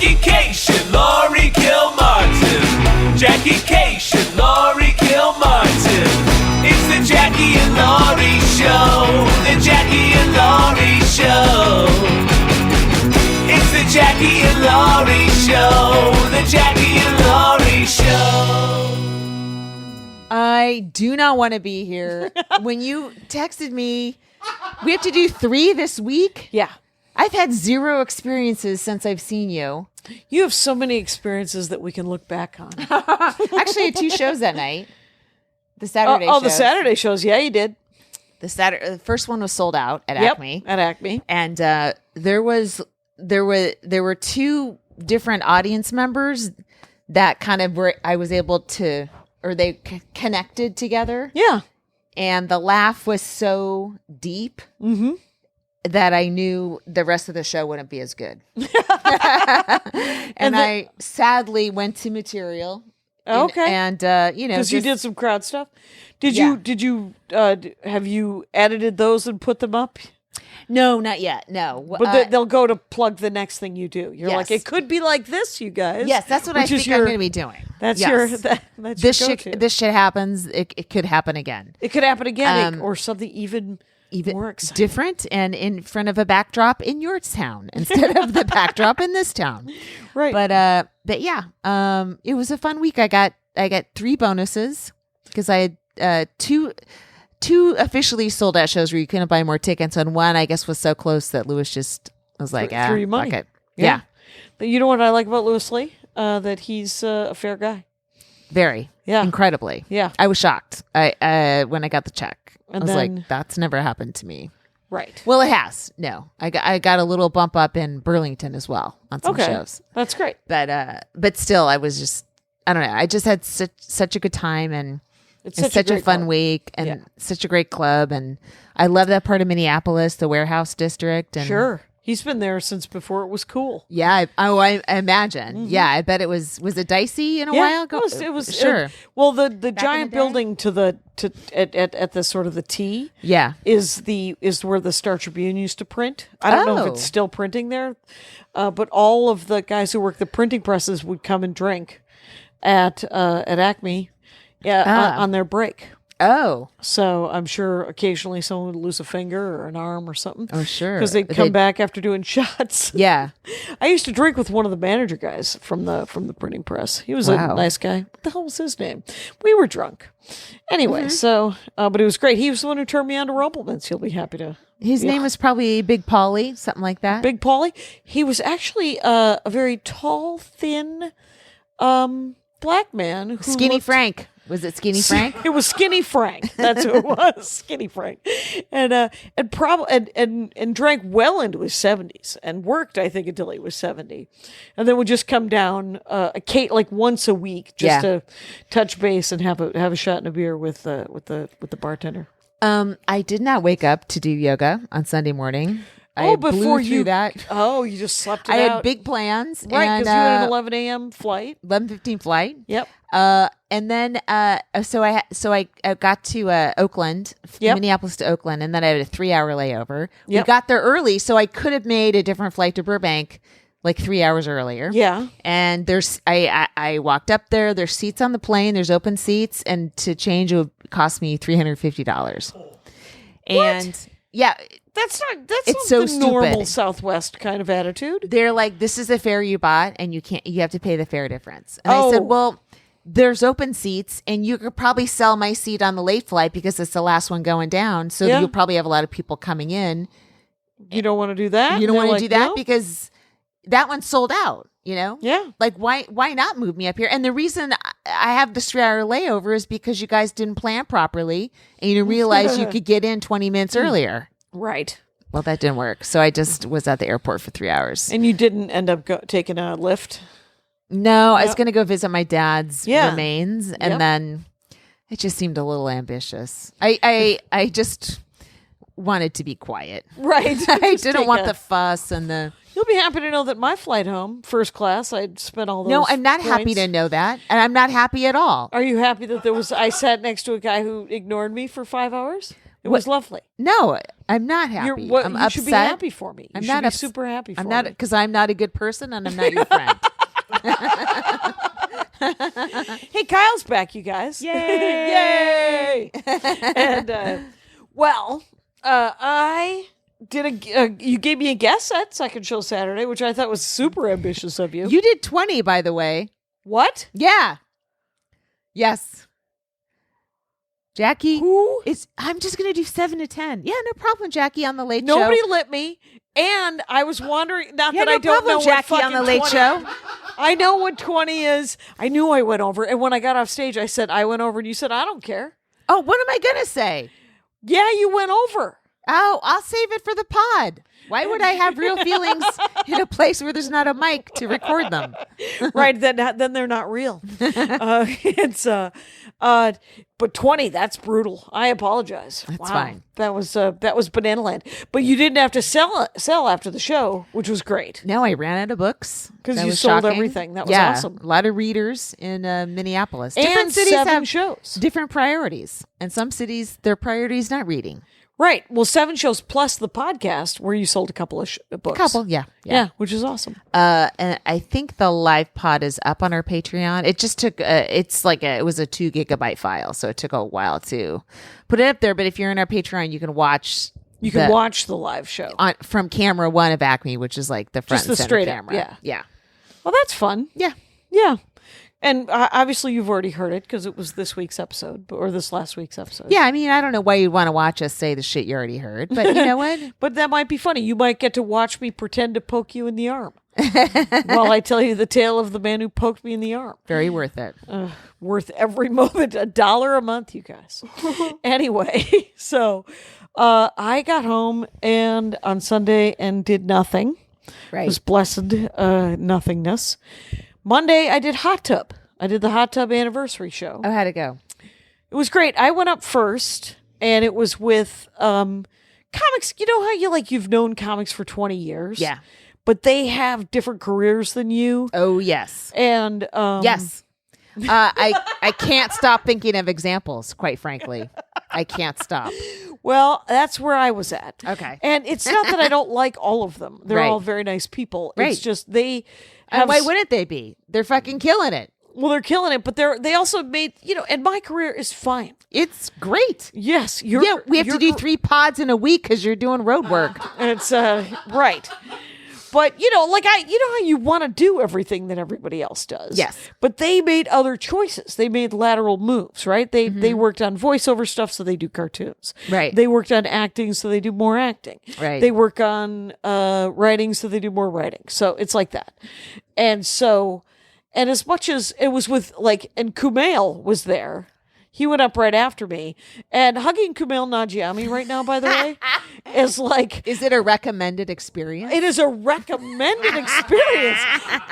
Jackie Cation, Laurie Kilmartin. Jackie Cation, Laurie Kilmartin. It's the Jackie and Laurie Show. The Jackie and Laurie Show. It's the Jackie and Laurie Show. The Jackie and Laurie Show. I do not want to be here. When you texted me, we have to do 3 this week. Yeah. I've had 0 experiences since I've seen you. You have so many experiences that we can look back on. Actually, I had 2 shows that night. The Saturday shows. The Saturday shows. Yeah, you did. The first one was sold out at Acme. At Acme. And there were 2 different audience members that kind of I was able to, or they connected together. Yeah. And the laugh was so deep that I knew the rest of the show wouldn't be as good. and I sadly went to material. Okay. And because you did some crowd stuff. Did you have you edited those and put them up? No, not yet. No. But they'll go to plug the next thing you do. You're yes. like, it could be like this, you guys. Yes, that's what I think I'm going to be doing. That's yes. that's this your shit. go-to. This shit happens. It could happen again. It could happen again, or something even more exciting. Different, and in front of a backdrop in your town instead of the backdrop in this town. Right. But yeah, it was a fun week. I got 3 bonuses because I had two officially sold out shows where you couldn't buy more tickets, and one I guess was so close that Lewis just was like, threw you money. Fuck it. Yeah. But you know what I like about Lewis Lee? That he's a fair guy. Very. Yeah. Incredibly. Yeah. I was shocked. When I got the check. And I was then, like, that's never happened to me. Right. Well, it has. No. I got a little bump up in Burlington as well on some shows. That's great. But still, I was just, I don't know. I just had such a good time, and it's such a fun week, and such a great club, and I love that part of Minneapolis, the Warehouse District. And sure. He's been there since before it was cool. Yeah, I imagine. Mm-hmm. Yeah, I bet it was it dicey in a while ago? It was sure. Well, the giant building at the sort of the T. Yeah, is where the Star Tribune used to print. I don't know if it's still printing there, but all of the guys who work the printing presses would come and drink at Acme, on their break. Oh. So I'm sure occasionally someone would lose a finger or an arm or something. Oh, sure. Because they'd come back after doing shots. Yeah. I used to drink with one of the manager guys from the printing press. He was a nice guy. What the hell was his name? We were drunk. Anyway, but it was great. He was the one who turned me on to Rumplemans. He'll be happy to. His name was probably Big Paulie, something like that. Big Paulie. He was actually a very tall, thin black man. Skinny Frank. Was it Skinny Frank? It was Skinny Frank. That's who it was. Skinny Frank. And drank well into his 70s and worked, I think, until he was 70. And then would just come down like once a week just to touch base and have a shot and a beer with the bartender. I did not wake up to do yoga on Sunday morning. I blew through that. Oh, you just slept it I out. had big plans. Right, because you had an 11 a.m. flight. 11:15 flight. Yep. And then so I got to Oakland, Minneapolis to Oakland, and then I had a 3-hour layover. We got there early, so I could have made a different flight to Burbank like 3 hours earlier. Yeah. And I walked up there. There's seats on the plane. There's open seats, and to change it would cost me $350. And yeah. That's it's not so the normal stupid. Southwest kind of attitude. They're like, this is the fare you bought, and you have to pay the fare difference. And I said, well, there's open seats, and you could probably sell my seat on the late flight because it's the last one going down. So you'll probably have a lot of people coming in. You don't want to do that? You don't want to do that because that one's sold out. You know? Yeah. Like, why not move me up here? And the reason I have this 3-hour layover is because you guys didn't plan properly, and you didn't realize you could get in 20 minutes earlier. Right. Well, that didn't work. So I just was at the airport for 3 hours. And you didn't end up taking a lift? No, I was going to go visit my dad's remains. And then it just seemed a little ambitious. I just wanted to be quiet. Right. I didn't want the fuss and the... You'll be happy to know that my flight home, first class, I'd spent all those No, I'm not happy to know that. And I'm not happy at all. Are you happy that I sat next to a guy who ignored me for 5 hours? It was lovely. No, I'm not happy. I'm you upset. should be happy for me. I'm You not should be ups- super happy for I'm not me. because I'm not a good person and I'm not your friend. Hey, Kyle's back, you guys. Yay! Yay! And, I did you gave me a guess at Second Show Saturday, which I thought was super ambitious of you. You did 20, by the way. What? Yeah. Yes. Jackie, Who? I'm just going to do 7 to 10. Yeah, no problem, Jackie, on the Late Nobody Show. lit me. And I was wondering, not Yeah, that no I don't problem, know Jackie, what on the fucking Late 20 Show. I know what 20 is. I knew I went over. And when I got off stage, I said, I went over. And you said, I don't care. Oh, what am I going to say? Yeah, you went over. Oh, I'll save it for the pod. Why would I have real feelings in a place where there's not a mic to record them? Right. Then they're not real. But 20, that's brutal. I apologize. That's fine. That was Banana Land. But you didn't have to sell after the show, which was great. No, I ran out of books. 'Cause That you was sold shocking. everything. That was Yeah, awesome. A lot of readers in Minneapolis. And Different cities 7 have shows. different priorities. And some cities, their priority is not reading. Right. Well, 7 shows plus the podcast where you sold a couple of books. Yeah. Yeah, which is awesome. And I think the live pod is up on our Patreon. It just took, it was a 2 gigabyte file. So it took a while to put it up there. But if you're in our Patreon, you can watch. You can watch the live show. From camera 1 of Acme, which is like the front Just and the center straight up, camera. yeah. Yeah. Well, that's fun. Yeah. Yeah. And obviously you've already heard it because it was this week's episode or this last week's episode. Yeah. I mean, I don't know why you'd want to watch us say the shit you already heard, but you know what? But that might be funny. You might get to watch me pretend to poke you in the arm while I tell you the tale of the man who poked me in the arm. Very worth it. Worth every moment. $1 a month, you guys. Anyway, so I got home and on Sunday and did nothing. Right. It was blessed nothingness. Monday, I did hot tub. I did the hot tub anniversary show. Oh, how'd it go? It was great. I went up first, and it was with comics. You know how you've known comics for 20 years? Yeah. But they have different careers than you. Oh, yes. And Yes. I can't stop thinking of examples, quite frankly. I can't stop. well, that's where I was at. Okay. And it's not that I don't like all of them. They're Right. all very nice people. Right. It's just they And have why wouldn't they be? They're fucking killing it. well, they're killing it, but they also made, and my career is fine. It's great. Yes, We have to do 3 pods in a week because you're doing road work. It's right. But how you want to do everything that everybody else does. Yes. But they made other choices. They made lateral moves, right? They worked on voiceover stuff, so they do cartoons. Right. They worked on acting, so they do more acting. Right. They work on writing, so they do more writing. So it's like that. And as much as it was with and Kumail was there. He went up right after me. And hugging Kumail Nanjiani right now, by the way, is Is it a recommended experience? it is a recommended experience.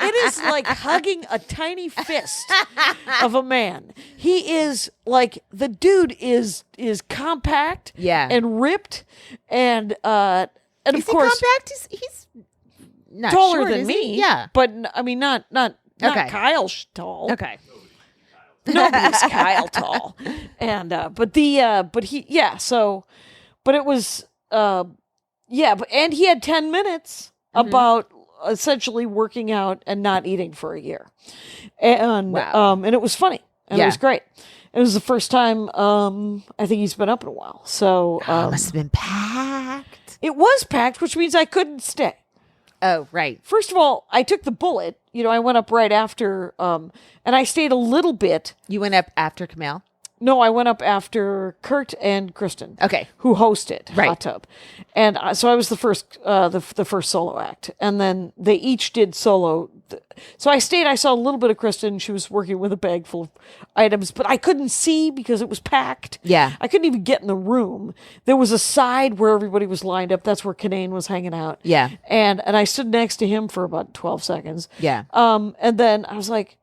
It is like hugging a tiny fist of a man. He is the dude is compact, Yeah. and ripped, and Is of course he compact? He's not taller short, than is me. he? Yeah. but I mean not Okay. Kyle tall. Okay. Nobody's Kyle tall, and but it was and he had 10 minutes about essentially working out and not eating for a year, and Wow. and it was funny and it was great. It was the first time I think he's been up in a while, so Must have been packed. it was packed, which means I couldn't stay. Oh, right. First of all, I took the bullet. I went up right after, and I stayed a little bit. You went up after Kumail? No, I went up after Kurt and Kristen. Okay. Who hosted Right. Hot Tub, and so I was the first, the first solo act, and then they each did solo. So I stayed. I saw a little bit of Kristen. She was working with a bag full of items, but I couldn't see because it was packed. Yeah. I couldn't even get in the room. There was a side where everybody was lined up. That's where Kanane was hanging out. Yeah. And I stood next to him for about 12 seconds. Yeah. And then I was like,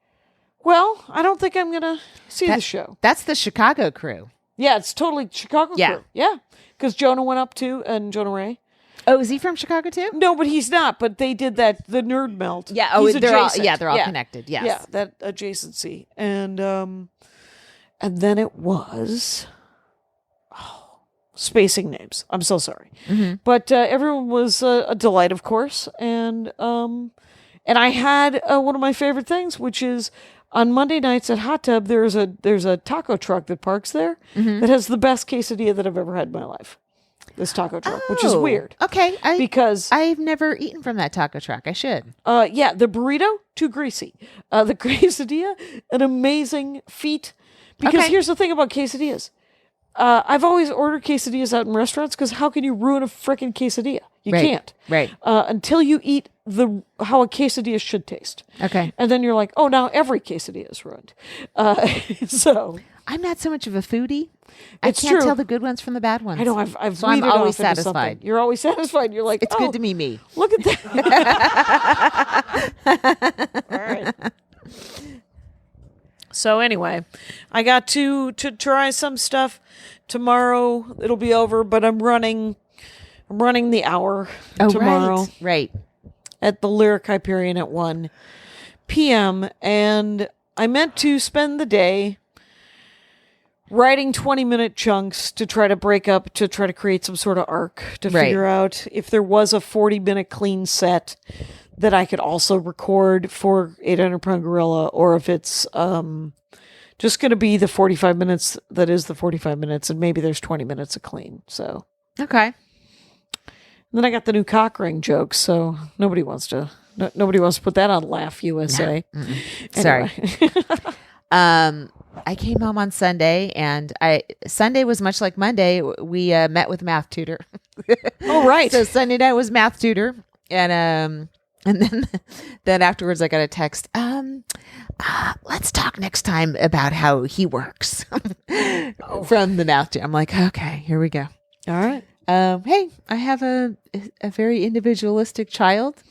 well, I don't think I'm gonna see the show. That's the Chicago crew. Yeah, it's totally Chicago Yeah. crew. Yeah. Because Jonah went up too, and Jonah Ray. Oh, is he from Chicago too? No, but he's not. But they did the nerd melt. Yeah. Oh, He's they're all adjacent. they're all connected. Yes. Yeah, that adjacency. And then it was spacing names. I'm so sorry. But everyone was a delight, of course. And I had one of my favorite things, which is on Monday nights at Hot Tub, there's a taco truck that parks there that has the best quesadilla that I've ever had in my life. This taco truck, which is weird. Okay. Because I've never eaten from that taco truck. I should. yeah, the burrito, too greasy. The quesadilla, an amazing feat. Because Okay. here's the thing about quesadillas. I've always ordered quesadillas out in restaurants because how can you ruin a freaking quesadilla? You Right, can't. right. Until you eat how a quesadilla should taste. Okay. And then you're like, oh, now every quesadilla is ruined. So I'm not so much of a foodie. It's I can't true. tell the good ones from the bad ones. I know I've So I'm weeded always off into satisfied. something. You're always satisfied. You're like, It's oh, good to be me. look at that. All right. So anyway, I got to try some stuff. Tomorrow it'll be over, but I'm running the hour tomorrow Right. at the Lyric Hyperion at 1 p.m. And I meant to spend the day writing 20-minute chunks to try to break up, to try to create some sort of arc, to Right. figure out if there was a 40-minute clean set that I could also record for 800-Pound Gorilla, or if it's just going to be the 45 minutes that is the 45 minutes, and maybe there's 20 minutes of clean. So Okay. and then I got the new cock ring joke, so nobody wants to put that on Laugh USA. Sorry. Anyway. I came home on Sunday, and Sunday was much like Monday. We met with math tutor. Oh, right. So Sunday night was math tutor, and then afterwards I got a text. Let's talk next time about how he works from the math tutor. I'm like, okay, here we go. All right. Hey, I have a very individualistic child,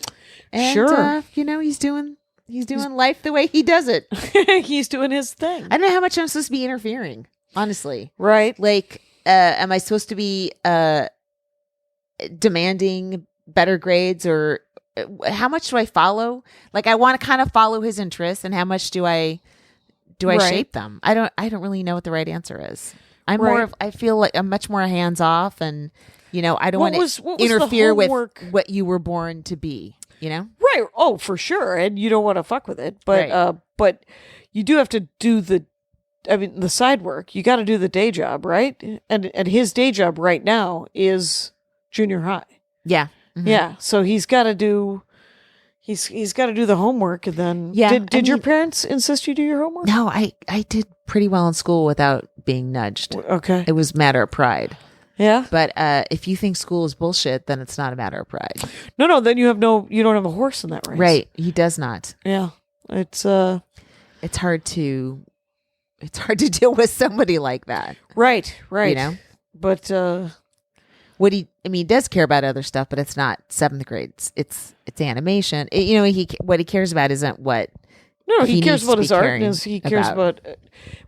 and Sure. he's doing life the way he does it. He's doing his thing. I don't know how much I'm supposed to be interfering, honestly. Right. Like, am I supposed to be demanding better grades, or how much do I follow? Like, I want to kind of follow his interests, and how much do I Right. shape them? I don't really know what the right answer is. I'm Right. more of, I feel like I'm much more hands off, and I don't What want was to the interfere with homework? what you were born to be. Right. Oh, for sure. And you don't want to fuck with it. But Right. but you do have to do the side work. You got to do the day job, right? And his day job right now is junior high. Yeah. Mhm. Yeah. So he's got to do the homework, and then Yeah, Did your parents insist you do your homework? No, I did pretty well in school without being nudged. Okay. It was a matter of pride. Yeah. But if you think school is bullshit, then it's not a matter of pride. No. Then you don't have a horse in that race. Right. He does not. Yeah. It's It's hard to deal with somebody like that. right. But He does care about other stuff, but it's not seventh grade. It's animation. What he cares about isn't what. no, he he cares needs about to his be art, caring and he cares about. about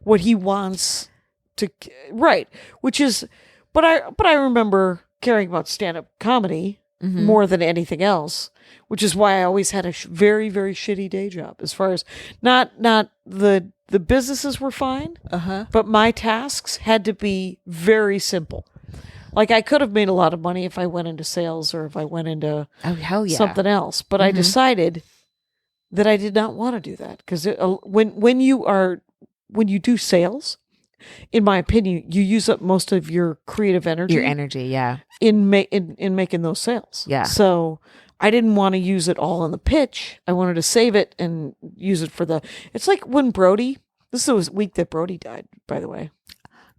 what he wants to. Right, which is, but I remember caring about stand-up comedy Mm-hmm. more than anything else, which is why I always had a very, very shitty day job. As far as not the businesses were fine, but my tasks had to be very simple. Like, I could have made a lot of money if I went into sales, or if I went into Oh hell yeah! something else. But I decided that I did not want to do that, because when you do sales, in my opinion, you use up most of your creative energy. Your energy, yeah. in making those sales. Yeah. So I didn't want to use it all on the pitch. I wanted to save it and use it for it's like when Brody. This is the week that Brody died, by the way.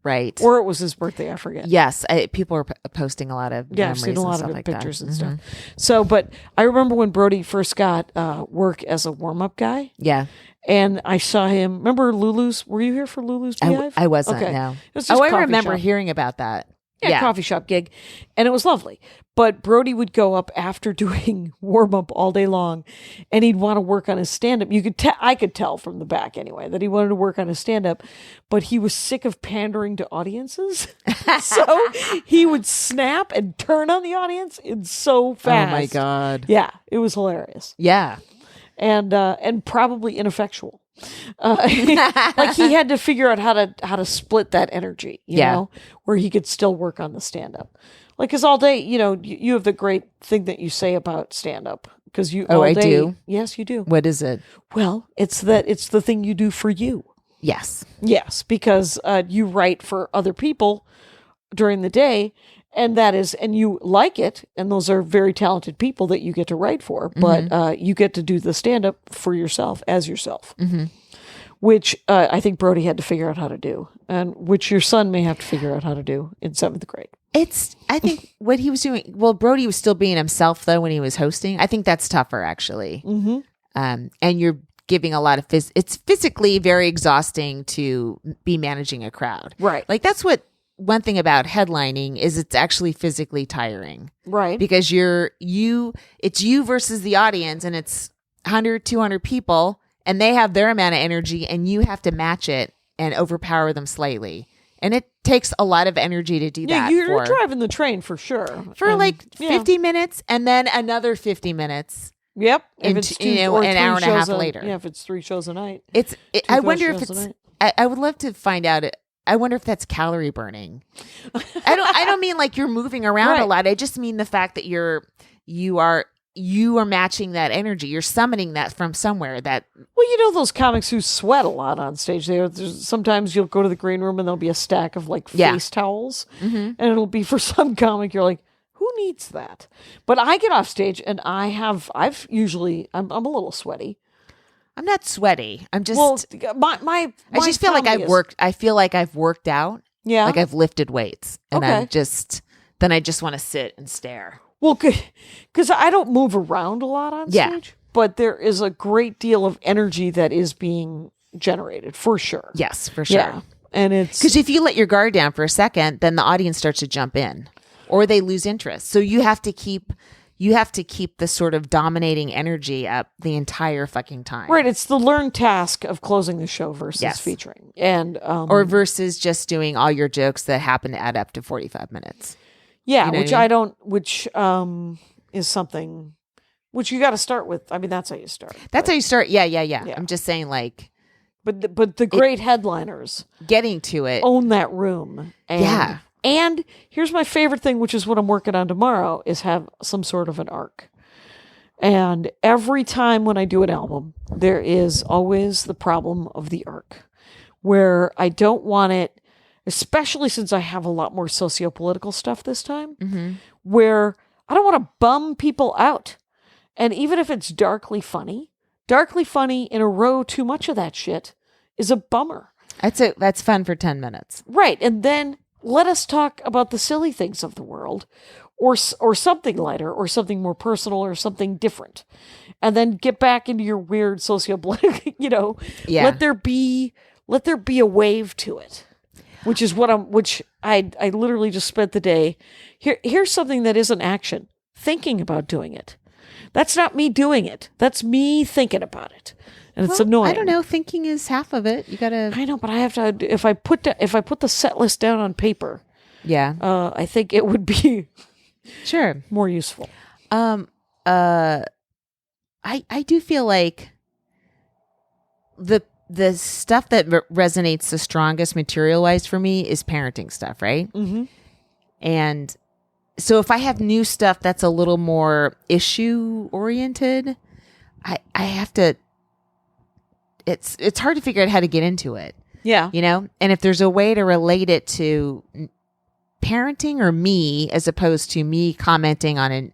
Right. Or it was his birthday, I forget. Yes, people are posting a lot of Yeah, I've memories seen a and lot stuff of like pictures that. and stuff. So, but I remember when Brody first got work as a warm-up guy, Yeah, and I saw him. Remember Lulu's? Were you here for Lulu's Beehive? I wasn't. Okay. No. It was just I coffee remember shop. hearing about that. Yeah, coffee shop gig. And it was lovely. But Brody would go up after doing warm up all day long, and he'd want to work on his stand up. I could tell from the back anyway that he wanted to work on his stand up, but he was sick of pandering to audiences. So he would snap and turn on the audience so fast. Oh my god. Yeah, it was hilarious. Yeah. And probably ineffectual. Like he had to figure out how to split that energy, you Yeah. know, where he could still work on the stand up. Like, cause all day, you know, you have the great thing that you say about stand up. Cause you, Oh, all I day, do? Yes, you do. What is it? Well, it's the thing you do for you. Yes. Yes, because you write for other people during the day, and you like it, and those are very talented people that you get to write for, but you get to do the stand-up for yourself, as yourself, which I think Brody had to figure out how to do, and which your son may have to figure out how to do in 7th grade. I think what he was doing, well, Brody was still being himself, though, when he was hosting. I think that's tougher, actually. Mm-hmm. And you're giving a lot of it's physically very exhausting to be managing a crowd. Right. Like that's what one thing about headlining is it's actually physically tiring. Right. Because it's you versus the audience and it's 100, 200 people and they have their amount of energy and you have to match it and overpower them slightly. And it takes a lot of energy to do that. Yeah, you're driving the train for sure. For 50 minutes and then another 50 minutes. Yep. If it's an hour and a half later. Yeah, if it's 3 shows a night. I wonder if it's. I would love to find out. I wonder if that's calorie burning. I don't mean like you're moving around a lot. I just mean the fact that you are matching that energy. You're summoning that from somewhere. Well, you know those comics who sweat a lot on stage. Sometimes you'll go to the green room and there'll be a stack of like face towels, and it'll be for some comic. You're like, who needs that? But I get off stage and I'm a little sweaty. I'm not sweaty. I'm just I just feel like I've worked. I feel like I've worked out. Yeah, like I've lifted weights, and okay. I just want to sit and stare. Well, because I don't move around a lot on stage, but there is a great deal of energy that is being generated for sure. Yes, for sure. Yeah. And it's because if you let your guard down for a second, then the audience starts to jump in. Or they lose interest. So you have to keep the sort of dominating energy up the entire fucking time. Right. It's the learned task of closing the show versus featuring. And or versus just doing all your jokes that happen to add up to 45 minutes. Yeah, you know which I mean? I don't which is something which you got to start with. I mean, that's how you start. That's how you start. Yeah. I'm just saying like but the great headliners getting to it own that room. And here's my favorite thing, which is what I'm working on tomorrow, is have some sort of an arc. And every time when I do an album, there is always the problem of the arc, where I don't want it, especially since I have a lot more socio-political stuff this time, where I don't want to bum people out. And even if it's darkly funny in a row, too much of that shit is a bummer. That's fun for 10 minutes. Right. And then let us talk about the silly things of the world or something lighter or something more personal or something different. And then get back into your weird socio-political, let there be a wave to it, which is which I literally just spent the day. Here's something that isn't action. Thinking about doing it. That's not me doing it. That's me thinking about it. And it's annoying. I don't know. Thinking is half of it. You gotta. I know, but I have to. If I put the set list down on paper, I think it would be sure more useful. I do feel like the stuff that resonates the strongest material wise for me is parenting stuff, right? Mm-hmm. And so if I have new stuff that's a little more issue oriented, I have to. It's hard to figure out how to get into it. Yeah. And if there's a way to relate it to parenting or me as opposed to me commenting on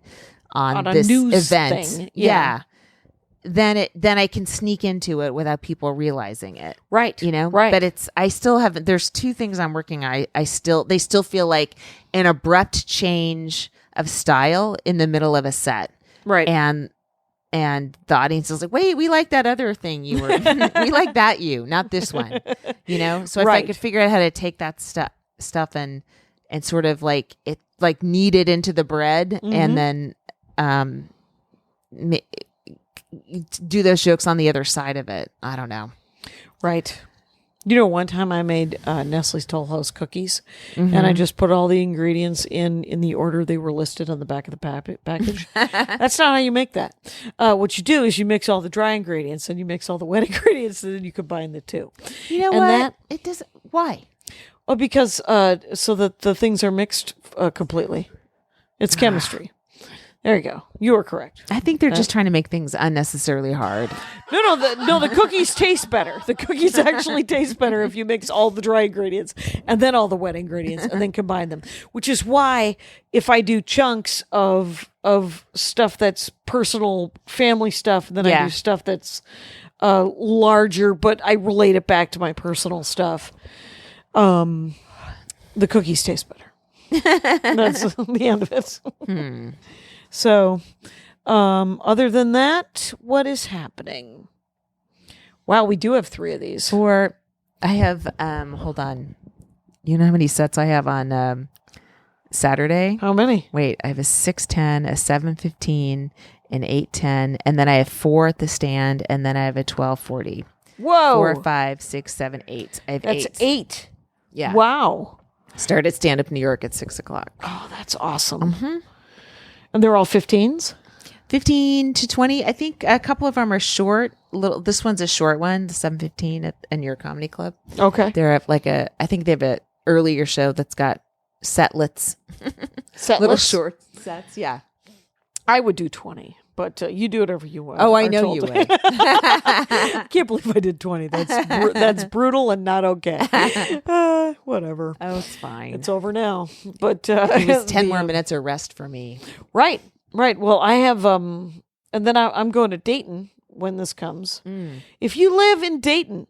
this news event. Thing. Yeah. Then I can sneak into it without people realizing it. Right. Right. But I still haven't, there's two things I'm working on. They still feel like an abrupt change of style in the middle of a set. Right. And the audience is like, wait, we like that other thing you were, we like that not this one, So if I could figure out how to take that stuff and sort of like it, like knead it into the bread and then do those jokes on the other side of it. I don't know. Right. You know, one time I made Nestle's Toll House cookies, and I just put all the ingredients in the order they were listed on the back of the package. That's not how you make that. What you do is you mix all the dry ingredients and you mix all the wet ingredients, and then you combine the two. You know what? It doesn't. Why? Well, because so that the things are mixed completely. It's chemistry. There you go. You are correct. I think they're just trying to make things unnecessarily hard. No, the cookies taste better. The cookies actually taste better if you mix all the dry ingredients and then all the wet ingredients and then combine them. Which is why if I do chunks of stuff that's personal family stuff, then I do stuff that's larger, but I relate it back to my personal stuff. The cookies taste better. That's the end of it. So, other than that, what is happening? Wow, we do have 3 of these. I have, hold on. You know how many sets I have on Saturday? How many? Wait, I have a 6:10, a 7:15, an 8:10, and then I have 4 at the stand, and then I have a 12:40. Whoa. 4, 5, 6, 7, 8. I have That's 8. 8. Yeah. Wow. Started Stand Up New York at 6:00. Oh, that's awesome. And they're all 15s? 15 to 20. I think a couple of them are short. This one's a short one, the 7:15 at New York Comedy Club. Okay. They're at I think they have a earlier show that's got setlets. Little short sets. Yeah. I would do 20, but you do whatever you want. Oh, I know you would. I can't believe I did 20. That's brutal and not okay. Whatever. Oh, it's fine. It's over now. But it was 10 more minutes of rest for me. Right. Well, I have and then I'm going to Dayton when this comes. If you live in Dayton,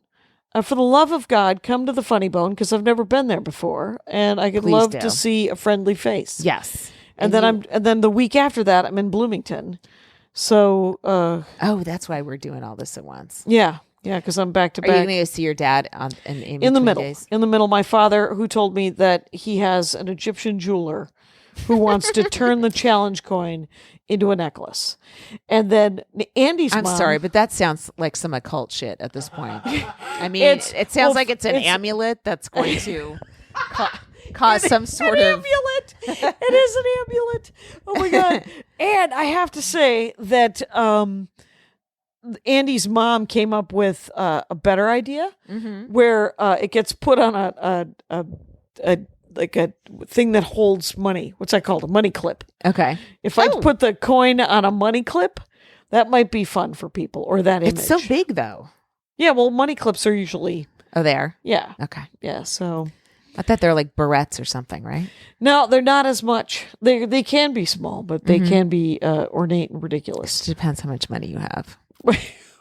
for the love of God, come to the Funny Bone, because I've never been there before, and I could Please love do. to see a friendly face. Yes. And then the week after that, I'm in Bloomington. So oh, that's why we're doing all this at once. yeah, because I'm back to Are you back. going to go see your dad In the middle. days? In the middle, my father, who told me that he has an Egyptian jeweler who wants to turn the challenge coin into a necklace. And then Andy's I'm mom... sorry, but that sounds like some occult shit at this point. I mean, It's- it sounds well, like it's an it's- amulet that's going to cause some sort an of... amulet. It is an amulet. Oh my God. And I have to say that Andy's mom came up with a better idea where it gets put on a thing that holds money. What's that called? A money clip. Okay. If I put the coin on a money clip, that might be fun for people, or that image. It's so big, though. Yeah, well, money clips are usually... Oh, they are? Yeah. Okay. Yeah, so... I thought they're like barrettes or something, right? No, they're not as much. They can be small, but they can be ornate and It ridiculous. depends how much money you have.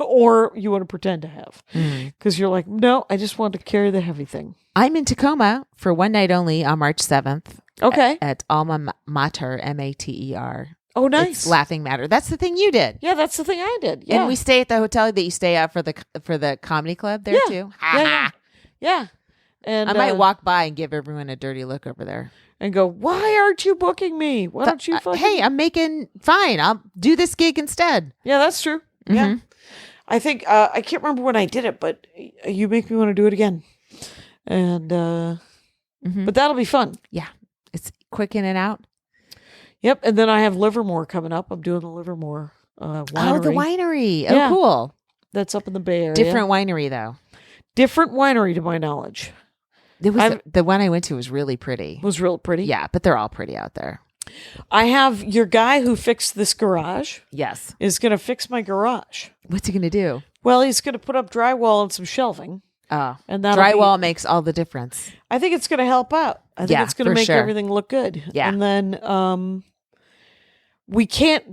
Or you want to pretend to have. Because you're like, no, I just want to carry the heavy thing. I'm in Tacoma for one night only on March 7th. Okay. At Alma Mater, Mater. Oh, nice. It's Laughing Matter. That's the thing you did. Yeah, that's the thing I did. Yeah. And we stay at the hotel that you stay at for the comedy club there too. Yeah. And I might walk by and give everyone a dirty look over there. and go, why aren't you booking me? Why don't you fucking... Hey, I'm making fine. I'll do this gig instead. Yeah, that's true. Yeah. I think, I can't remember when I did it, but you make me want to do it again. And, but that'll be fun. Yeah. It's quick in and out. Yep. And then I have Livermore coming up. I'm doing the Livermore winery. Oh, the winery. Oh, Yeah. cool. That's up in the Bay Area. Different winery, though. Different winery to my knowledge. It was the one I went to was really pretty. Was real pretty. Yeah, but they're all pretty out there. I have your guy who fixed this garage Yes. is going to fix my garage. What's he going to do? Well, he's going to put up drywall and some shelving. Oh, And that'll drywall makes all the difference. I think it's going to help out. I think Yeah, it's going to for make sure. everything look good. Yeah. And then we can't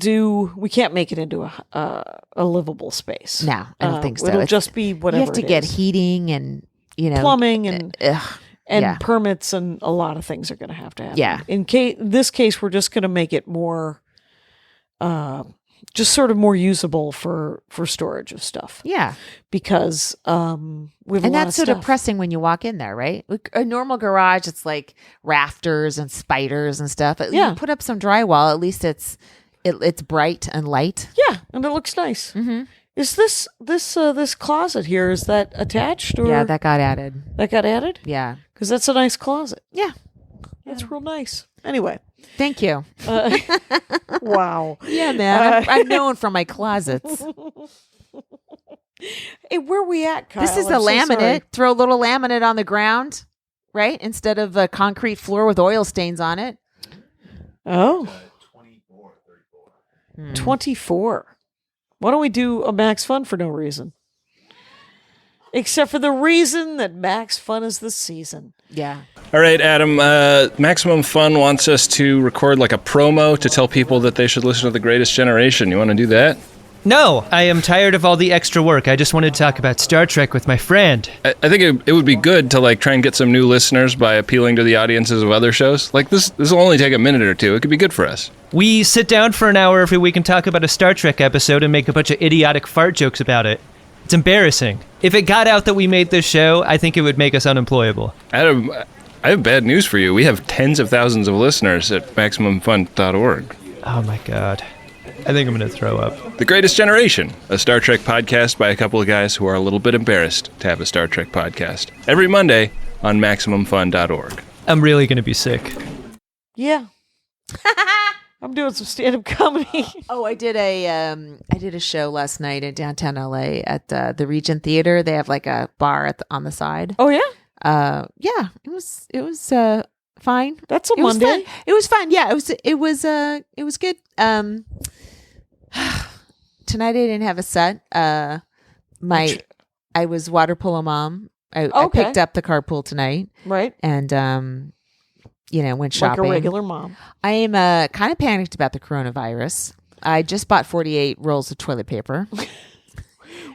make it into a livable space. No, I don't think so. It'll It's- just be whatever. You have to it get is. heating and, plumbing and yeah. permits, and a lot of things are going to have to happen. Yeah. In this case, we're just going to make it more, just sort of more usable for storage of stuff. Yeah. Because we have And a lot that's of so stuff. depressing when you walk in there, right? Like a normal garage, it's like rafters and spiders and stuff. But Yeah. you put up some drywall, at least it's bright and light. Yeah, and it looks nice. Mm-hmm. Is this closet here, is that attached? Or Yeah, that got added. that got added? Yeah. Because that's a nice closet. Yeah. That's real nice. Anyway. Thank you. Wow. Yeah, man. I'm known for my closets. Hey, where we at, Kyle? This is the I'm so laminate. sorry. Throw a little laminate on the ground, right? Instead of a concrete floor with oil stains on it. Oh. 24, 34. 24. Why don't we do a Max Fun for no reason? Except for the reason that Max Fun is the season. Yeah. All right, Adam. Maximum Fun wants us to record like a promo to tell people that they should listen to The Greatest Generation. You want to do that? No, I am tired of all the extra work. I just wanted to talk about Star Trek with my friend. I think it would be good to like try and get some new listeners by appealing to the audiences of other shows. Like this will only take a minute or two. It could be good for us. We sit down for an hour every week and talk about a Star Trek episode and make a bunch of idiotic fart jokes about it. It's embarrassing. If it got out that we made this show, I think it would make us unemployable. Adam, I have bad news for you. We have tens of thousands of listeners at MaximumFun.org. Oh my god. I think I'm going to throw up. The Greatest Generation, a Star Trek podcast by a couple of guys who are a little bit embarrassed to have a Star Trek podcast. Every Monday on MaximumFun.org. I'm really going to be sick. Yeah. I'm doing some stand-up comedy. Oh, I did a show last night in downtown LA at the Regent Theater. They have like a bar on the side. Oh, yeah? Yeah, it was fine. That's a It was Monday. fun. It was fun. Yeah, it was good. Tonight I didn't have a set. I was water polo mom. I Okay. picked up the carpool tonight Right? and went Like shopping. a regular mom. I am kind of panicked about the coronavirus. I just bought 48 rolls of toilet paper.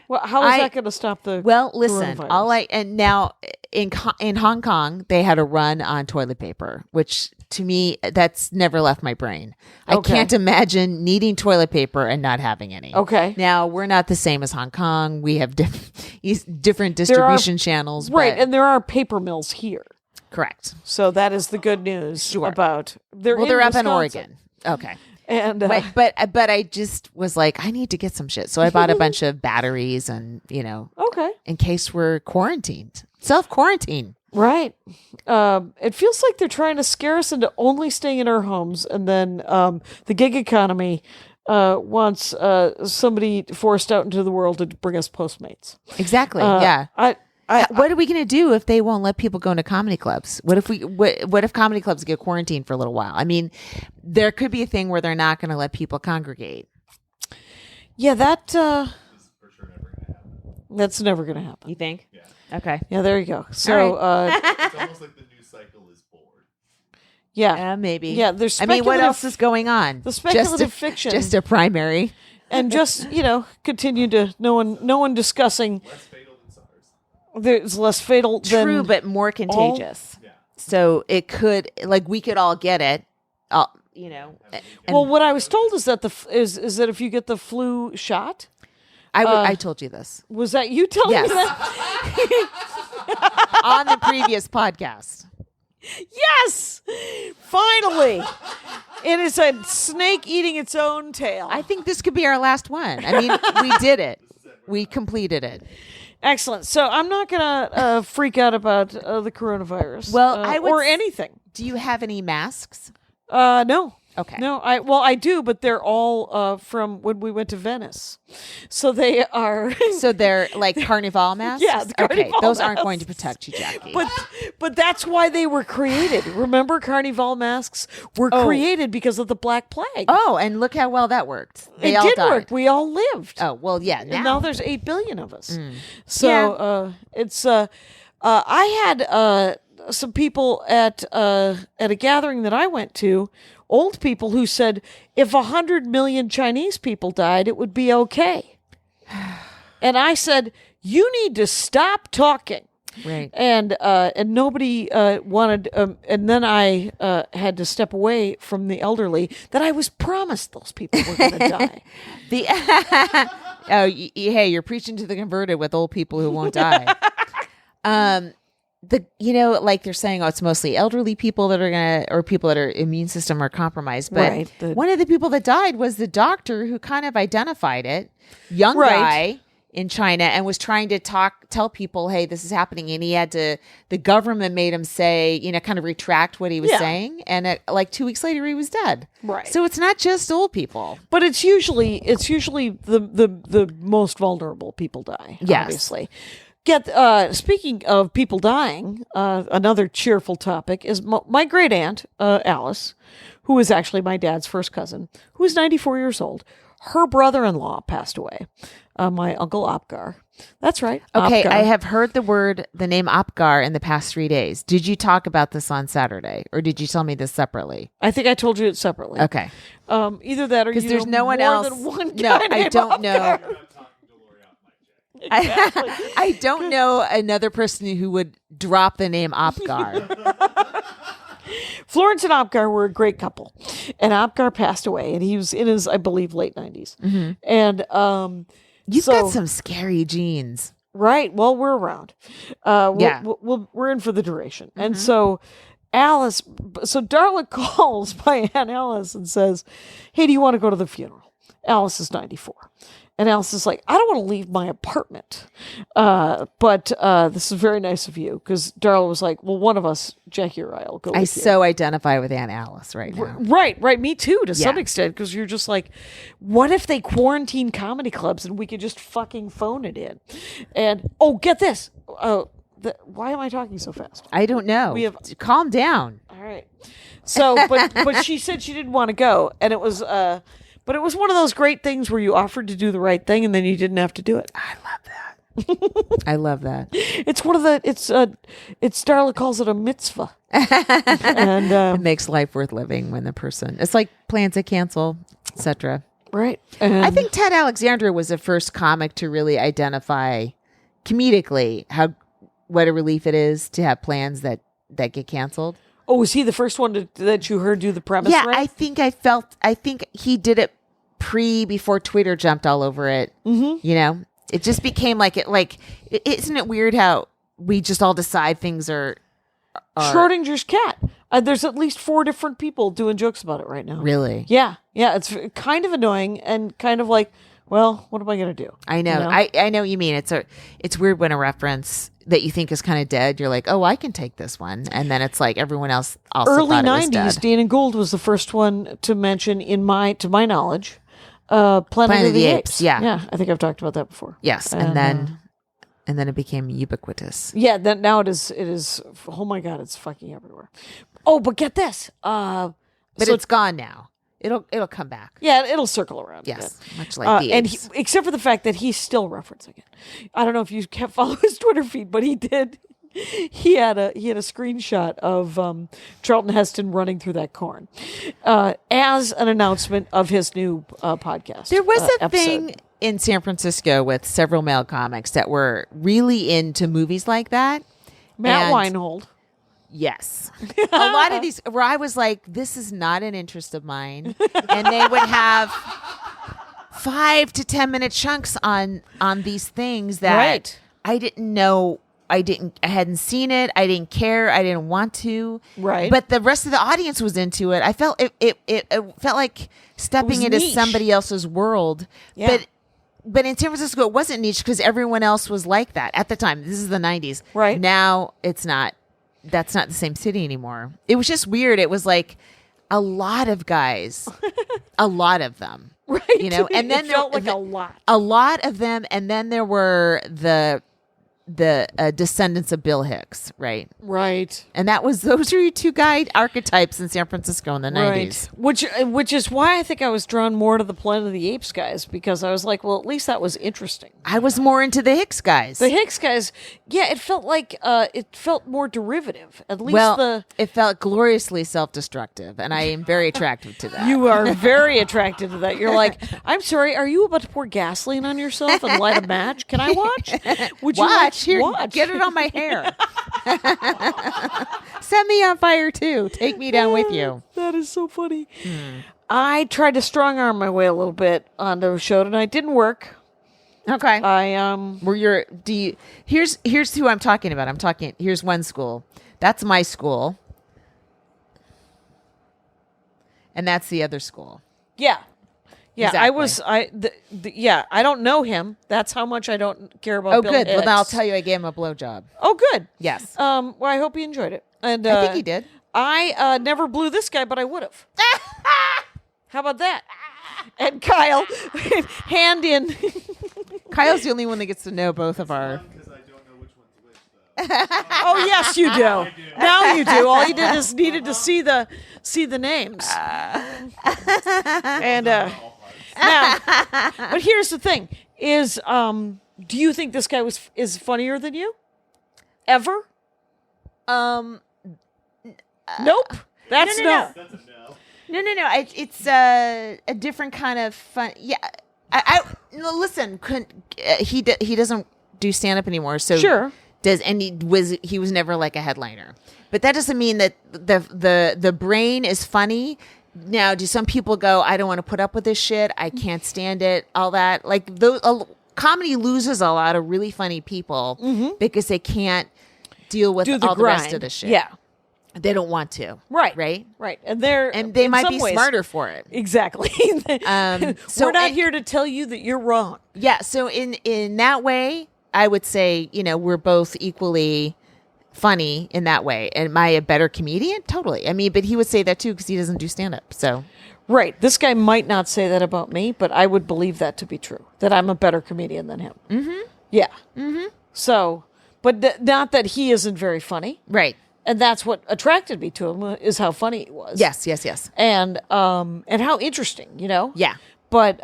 Well, how is that going to stop the Well, listen, coronavirus? and now in Hong Kong they had a run on toilet paper, which to me that's never left my brain. Okay. I can't imagine needing toilet paper and not having any. Okay. Now we're not the same as Hong Kong. We have different distribution channels. Right, but- and there are paper mills here. correct. So that is the good news Sure. about they're Well, they're up in Wisconsin. Oregon. Okay. And But I just was like, I need to get some shit. So I bought a bunch of batteries and, okay. in case we're quarantined. Self-quarantine. Right. It feels like they're trying to scare us into only staying in our homes, and then the gig economy wants somebody forced out into the world to bring us Postmates. Exactly. Yeah. I What are we going to do if they won't let people go into comedy clubs? What if comedy clubs get quarantined for a little while? I mean, there could be a thing where they're not going to let people congregate. yeah, that's never going to happen. You think? Yeah. Okay. Yeah, there you go. So, It's almost like the news cycle is bored. yeah. Maybe. Yeah, there's I mean, what speculative- else is going on? the speculative Just fiction. Just a primary. And just, continue to no one discussing Less fatal than SARS. there's less fatal than True, but more contagious. Yeah. So it could, we could all get it. And well, what I was told is that is that if you get the flu shot, I told you this was that you telling Yes. me that? on the previous podcast. Yes, finally, it is a snake eating its own tail. I think this could be our last one. I mean, we did it. We completed it. Excellent. So I'm not gonna freak out about the coronavirus. Well, I would or s- anything. Do you have any masks? No. Okay. No, I do, but they're all from when we went to Venice, so they are. So they're like carnival masks? Yeah, the Okay, carnival those aren't going to masks. protect you, Jackie. But that's why they were created. Remember, carnival masks were created because of the Black Plague. oh, and look how well that worked. They it all did died. work. We all lived. Oh, well, yeah. And now there's 8 billion of us. So Yeah. it's I had some people at a gathering that I went to, old people who said if 100 million Chinese people died, it would be okay. And I said, you need to stop talking. Right. And nobody wanted. And then I had to step away from the elderly that I was promised those people were going to die. Hey, you're preaching to the converted with old people who won't die. like they're saying, oh, it's mostly elderly people that are or people that are immune system are compromised. But Right, one of the people that died was the doctor who kind of identified it, young Right. guy in China, and was trying to tell people, hey, this is happening. And the government made him say, kind of retract what he was Yeah. saying. And like 2 weeks later, he was dead. Right. So it's not just old people. But it's usually the most vulnerable people die. Yes. Obviously. Speaking of people dying, another cheerful topic is my great aunt Alice, who is actually my dad's first cousin, who is 94 years old. Her brother-in-law passed away. My uncle Opgar. That's right. Okay, Opgar. I have heard the name Opgar in the past 3 days. Did you talk about this on Saturday, or did you tell me this separately? I think I told you it separately. Okay, Either that or you because there's know no one more else. than one No, guy I named don't know. Opgar. Exactly. I don't know another person who would drop the name Opgar. Florence and Opgar were a great couple, and Opgar passed away, and he was in his, I believe, late 90s. Mm-hmm. And You've so- got some scary genes. right. Well, we're around. Yeah. We're in for the duration, and so Alice. So Darla calls my Aunt Alice and says, "Hey, do you want to go to the funeral?" Alice is 94. And Alice is like, I don't want to leave my apartment. But this is very nice of you. Because Darla was like, well, one of us, Jackie or I, will go with I you. so identify with Aunt Alice right now. Right. Me too, to some Yeah. extent. Because you're just like, what if they quarantine comedy clubs and we could just fucking phone it in? And, get this. Why am I talking so fast? I don't know. We have- Calm down. All right. So, but she said she didn't want to go. And it was... But it was one of those great things where you offered to do the right thing and then you didn't have to do it. I love that. I love that. It's one of the, it's Darla calls it a mitzvah. And, It makes life worth living when the person, it's like plans to cancel, etc. right. And I think Ted Alexandra was the first comic to really identify comedically what a relief it is to have plans that get canceled. Oh, was he the first one that you heard do the premise? Yeah, right? I think he did it before Twitter jumped all over it. Mm-hmm. It just became isn't it weird how we just all decide things are Schrodinger's cat. There's at least 4 different people doing jokes about it right now. really? Yeah. It's kind of annoying and kind of like, well, what am I going to do? I know. You know? I know what you mean. It's weird when a reference that you think is kind of dead, you're like, oh, I can take this one, and then it's like everyone else also Early thought it was 90s, dead. Dana Gould was the first one to mention to my knowledge, Planet of the Apes. yeah. I think I've talked about that before. Yes, and then it became ubiquitous. Yeah, that now it is. Oh my God, it's fucking everywhere. Oh, but get this. But So- it's gone now. It'll come back. Yeah, it'll circle around. Yes, again. much like the and apes. except for the fact that he's still referencing it. I don't know if you kept following his Twitter feed, but he did. He had a screenshot of Charlton Heston running through that corn as an announcement of his new podcast. There was a episode. thing in San Francisco with several male comics that were really into movies like that. Matt And- Weinhold. Yes. A lot of these where I was like, this is not an interest of mine. And they would have 5 to 10 minute chunks on these things that Right. I didn't know. I hadn't seen it. I didn't care. I didn't want to. Right. But the rest of the audience was into it. I felt it felt like stepping was into niche. somebody else's world. Yeah. But in San Francisco, it wasn't niche because everyone else was like that at the time. This is the 90s. Right. Now it's not. That's not the same city anymore. It was just weird. It was like a lot of guys, a lot of them, Right. and then it felt like a lot. a lot of them, and then there were the descendants of Bill Hicks, right? Right. And those were your 2 guy archetypes in San Francisco in the 90s. Right. Which is why I think I was drawn more to the Planet of the Apes guys, because I was like, well, at least that was interesting. I was more into the Hicks guys. The Hicks guys, yeah, it felt like it felt more derivative. At least well, it felt gloriously self-destructive, and I am very attracted to that. you are very attracted to that. You're like, I'm sorry, are you about to pour gasoline on yourself and light a match? Can I watch? Would you Watch. Here, watch? get it on my hair. Set me on fire too. Take me down with you. That is so funny. I tried to strong arm my way a little bit onto a show tonight. Didn't work. Okay. Here's who I'm talking about. Here's one school. That's my school. And that's the other school. Yeah. Yeah, Exactly. I don't know him. That's how much I don't care about Oh, Bill good. Well, Hicks. then I'll tell you I gave him a blowjob. Oh, good. Yes. Well, I hope he enjoyed it. And I think he did. I never blew this guy, but I would have. How about that? And Kyle, hand in. Kyle's the only one that gets to know both of our. Because I don't know which one to wish, though. Oh, yes, you do. Now you do. All you did is needed to see the names. And now, but here's the thing: is do you think this guy is funnier than you? Ever? Nope. That's no. That's a no. No. It's a different kind of fun. Yeah. No, listen. He doesn't do stand up anymore. So Sure. He was never like a headliner. But that doesn't mean that the brain is funny. Now, do some people go, I don't want to put up with this shit. I can't stand it. All that. Like comedy loses a lot of really funny people because they can't deal with Do the all the grind. rest of the shit. Yeah. They don't want to. Right. Right. Right. And they And might be smarter for it. Exactly. So we're not here to tell you that you're wrong. Yeah. So in that way, I would say, we're both equally funny in that way. Am I a better comedian? Totally. I mean, but he would say that too because he doesn't do stand up. So. Right. This guy might not say that about me, but I would believe that to be true, that I'm a better comedian than him. Mm-hmm. Yeah. Mm-hmm. So, but not that he isn't very funny. Right. And that's what attracted me to him is how funny he was. Yes. And how interesting, Yeah. But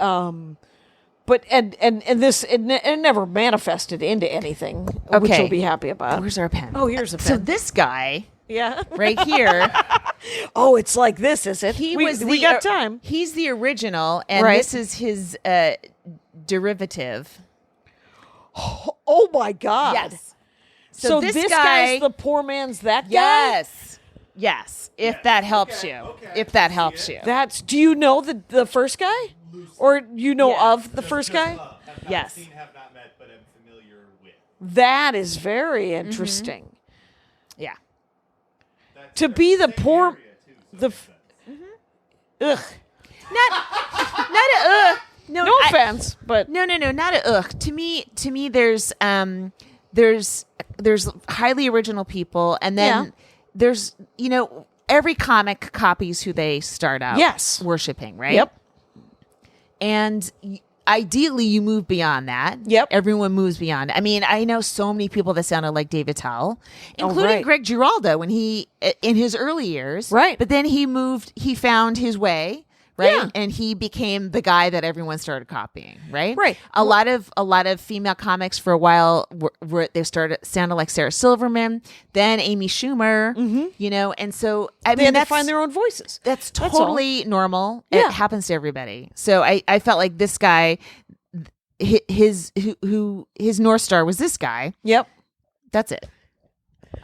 this it never manifested into anything, which Okay. you'll be happy about. Where's our pen? Oh, here's a pen. So this guy Yeah. right here, Oh, it's like this, is it? We got time. He's the original, and Right. this is his derivative. Oh my God. Yes. So this this guy- guy's the poor man's that guy? Yes. If that helps you. Okay. If that helps you. Do you know the first guy? Or you know Yeah. of the first guy? Have not Yes. seen, have not met, but am familiar with. That is very interesting. Yeah. That's To be the same poor area, too, so the makes f- sense. ugh. Not a no. No offense, but No, not a ugh. To me, there's highly original people, and then Yeah. there's every comic copies who they start out Yes. worshiping, right? Yep. And ideally, you move beyond that. Yep. Everyone moves beyond. I mean, I know so many people that sounded like David Towell, including right. Greg Giraldo when he in his early years, Right. But then he found his way. Right. Yeah. And he became the guy that everyone started copying. Right. Right. A lot of female comics for a while were they sounded like Sarah Silverman, then Amy Schumer, and so I they mean had to that's find their own voices. that's all. totally normal. Yeah. It happens to everybody. So I felt like this guy, his North Star was this guy. Yep. That's it.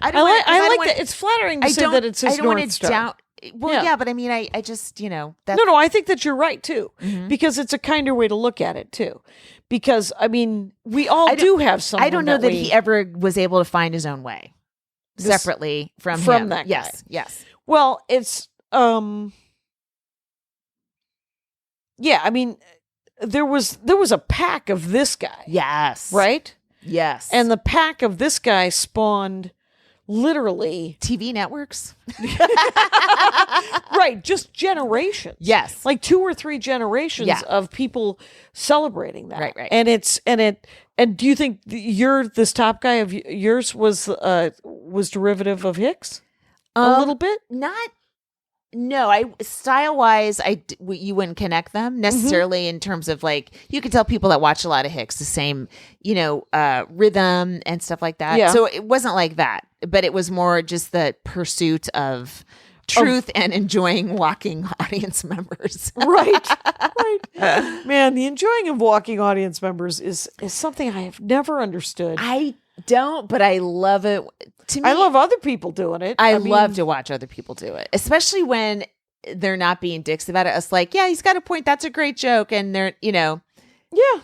I like that. It's flattering to say that it's his I don't want North to Star. doubt. Well, Yeah. yeah, but I mean, I just that's No, I think that you're right too, Mm-hmm. because it's a kinder way to look at it too. Because I mean, we all do have someone. I don't know that we, he ever was able to find his own way separately from him. that guy. Yes. Well, it's yeah. I mean, there was a pack of this guy, Yes. right? Yes. And the pack of this guy spawned literally TV networks. right, just generations. Yes. Like 2 or 3 generations Yeah. of people celebrating that. Right. And do you think this top guy of yours was derivative of Hicks? A little bit? No, style wise, you wouldn't connect them necessarily in terms of like you could tell people that watch a lot of Hicks the same, rhythm and stuff like that. Yeah. So it wasn't like that, but it was more just the pursuit of truth and enjoying walking audience members. Right. Man, the enjoying of walking audience members is something I have never understood. I don't, but I love it. To me, I love other people doing it. I mean, love to watch other people do it, especially when they're not being dicks about it. It's like, yeah, he's got a point. That's a great joke. And they're, Yeah.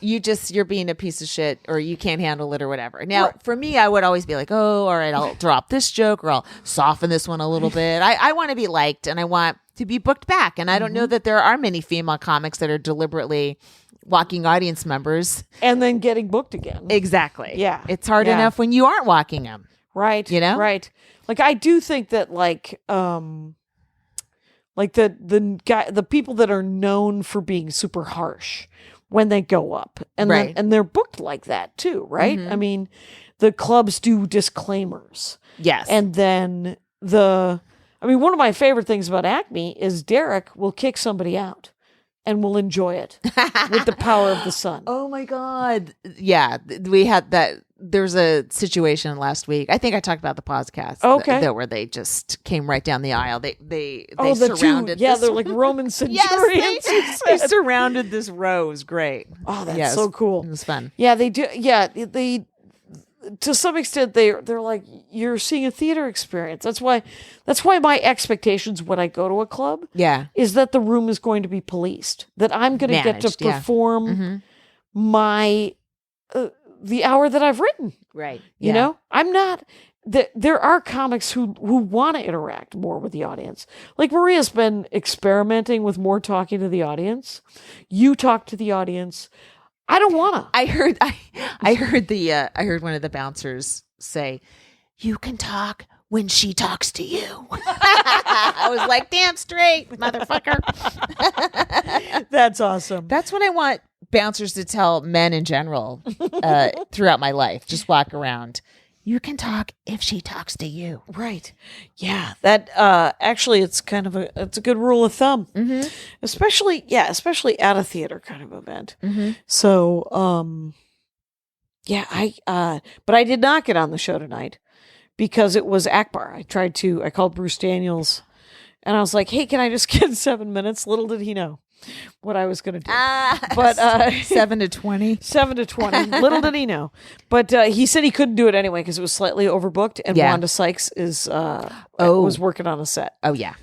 You're being a piece of shit, or you can't handle it, or whatever. Now, for me, I would always be like, oh, all right, I'll drop this joke, or I'll soften this one a little bit. I want to be liked, and I want to be booked back. And I don't know that there are many female comics that are deliberately walking audience members. And then getting booked again. Exactly. Yeah. It's hard Yeah. enough when you aren't walking them. Right. You know? Right. Like, I do think that, like the people that are known for being super harsh when they go up, and Right. and they're booked like that too, right? I mean, the clubs do disclaimers. Yes. And then one of my favorite things about Acme is Derek will kick somebody out and will enjoy it with the power of the sun. Oh my God. Yeah. We had that. There's a situation last week. I think I talked about the podcast. Okay. Where they just came right down the aisle. They the surrounded. two, yeah, this- they're like Roman centurions. Yes, they surrounded this row. It was great. Oh, that's Yes. so cool. It was fun. Yeah, they do. Yeah, they to some extent they're like, you're seeing a theater experience. That's why my expectations when I go to a club Yeah. is that the room is going to be policed. That I'm going to get to Managed, yeah. perform my the hour that I've written. Right. You know, I'm not. There are comics who want to interact more with the audience. Like Maria's been experimenting with more talking to the audience. You talk to the audience. I don't wanna. I heard one of the bouncers say, "You can talk when she talks to you." I was like, "Damn straight, motherfucker." That's awesome. That's what I want bouncers to tell men in general throughout my life. Just walk around. You can talk if she talks to you. Right. Yeah. That actually, it's kind of it's a good rule of thumb, especially at a theater kind of event. So, but I did not get on the show tonight because it was Akbar. I called Bruce Daniels, and I was like, "Hey, can I just get 7 minutes?" Little did he know what I was going to do. But 7 to 20. 7 to 20. Little did he know. But he said he couldn't do it anyway because it was slightly overbooked, and Yeah. Wanda Sykes was working on a set. Oh yeah.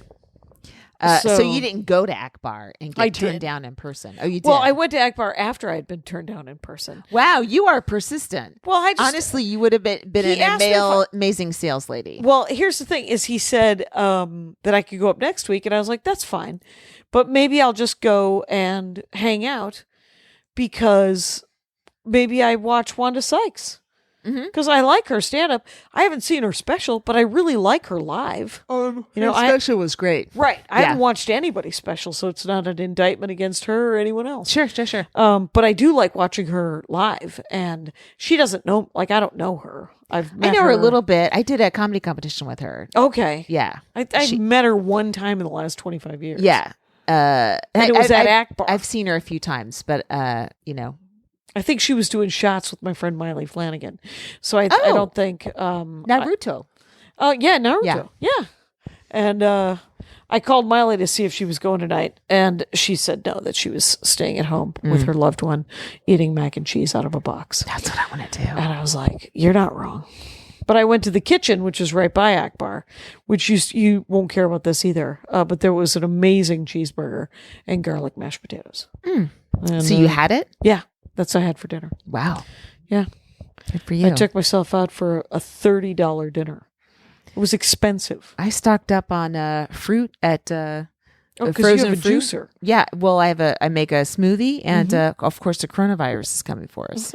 So So- you didn't go to Akbar and get I turned did. down in person. Oh, you did. Well, I went to Akbar after I had been turned down in person. Wow, you are persistent. Well, I just Honestly, you would have been He an asked me if amazing sales lady. Well, here's the thing: is he said that I could go up next week, and I was like, "That's fine," but maybe I'll just go and hang out because maybe I watch Wanda Sykes because I like her stand up. I haven't seen her special, but I really like her live. You know, special was great. right? I Yeah. haven't watched anybody's special, so it's not an indictment against her or anyone else. Sure. But I do like watching her live, and she doesn't know. Like, I don't know her. I've met I know her a little bit. I did a comedy competition with her. Okay. Yeah. I met her one time in the last 25 years. Yeah. And it was at Akbar. I've seen her a few times, but you know. I think she was doing shots with my friend Miley Flanagan. So I don't think Naruto. Oh yeah, Naruto. Yeah. And I called Miley to see if she was going tonight, and she said no, that she was staying at home with her loved one, eating mac and cheese out of a box. That's what I want to do. And I was like, "You're not wrong." But I went to the kitchen, which is right by Akbar, which you won't care about this either. But there was an amazing cheeseburger and garlic mashed potatoes. And, So you had it? yeah, that's what I had for dinner. Wow. Yeah. Good for you. I took myself out for a $30 dinner. It was expensive. I stocked up on fruit at Because you frozen have a fruit. juicer. Yeah, well, I make a smoothie, and of course, the coronavirus is coming for us.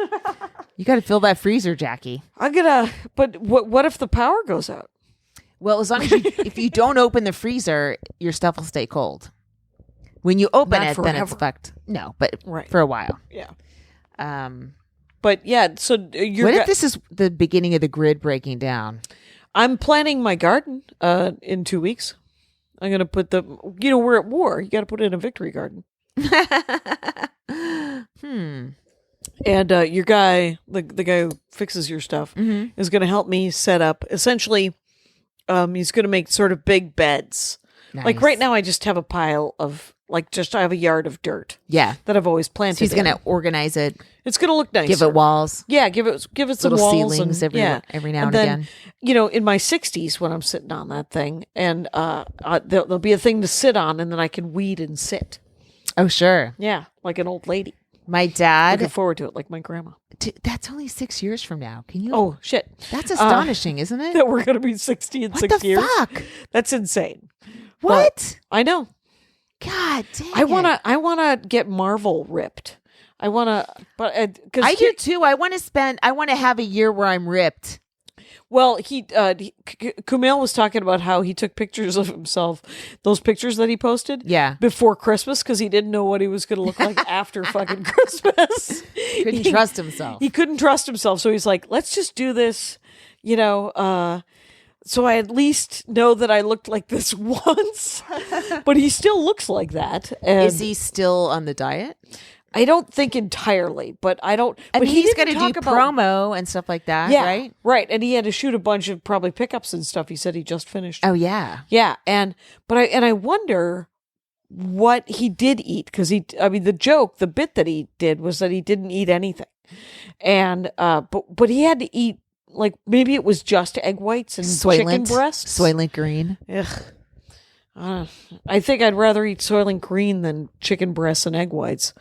You got to fill that freezer, Jackie. But what if the power goes out? Well, as long as if you don't open the freezer, your stuff will stay cold. When you open Not it, then it's forever. fucked. No, but Right. for a while. Yeah. Um, But yeah, so what if this is the beginning of the grid breaking down? I'm planting my garden in 2 weeks. I'm going to put we're at war. You got to put in a victory garden. And your guy, the guy who fixes your stuff, is going to help me set up. Essentially, he's going to make sort of big beds. Like Nice. right now, I just have a pile of I have a yard of dirt Yeah. that I've always planted. So he's going in. to organize it, It's going to look nice. give it walls, Yeah, give it some little walls ceilings and, every now and then, again. You know, in my 60s when I'm sitting on that thing, and there'll be a thing to sit on, and then I can weed and sit. Oh, sure. Yeah, like an old lady. My dad. Looking forward to it, like my grandma. That's only 6 years from now. Can you? Oh shit! That's astonishing, isn't it? That we're gonna be 60 in What 6 the years. fuck? That's insane. What? I know. God damn. I wanna get Marvel ripped. I wanna, but because I do too. I want to have a year where I'm ripped. Well, Kumail was talking about how he took pictures of himself, those pictures that he posted, before Christmas because he didn't know what he was going to look like after fucking Christmas. Couldn't trust himself. He couldn't trust himself, so he's like, "Let's just do this," so I at least know that I looked like this once. But he still looks like that. And is he still on the diet? I don't think entirely, but I don't. And but he's going to didn't do talk about promo and stuff like that, yeah, right? Right. And he had to shoot a bunch of probably pickups and stuff. He said he just finished. Oh yeah, yeah. But I wonder what he did eat because the bit that he did was that he didn't eat anything, and but he had to eat like maybe it was just egg whites and chicken breasts, Soylent Green. Ugh. I think I'd rather eat Soylent Green than chicken breasts and egg whites.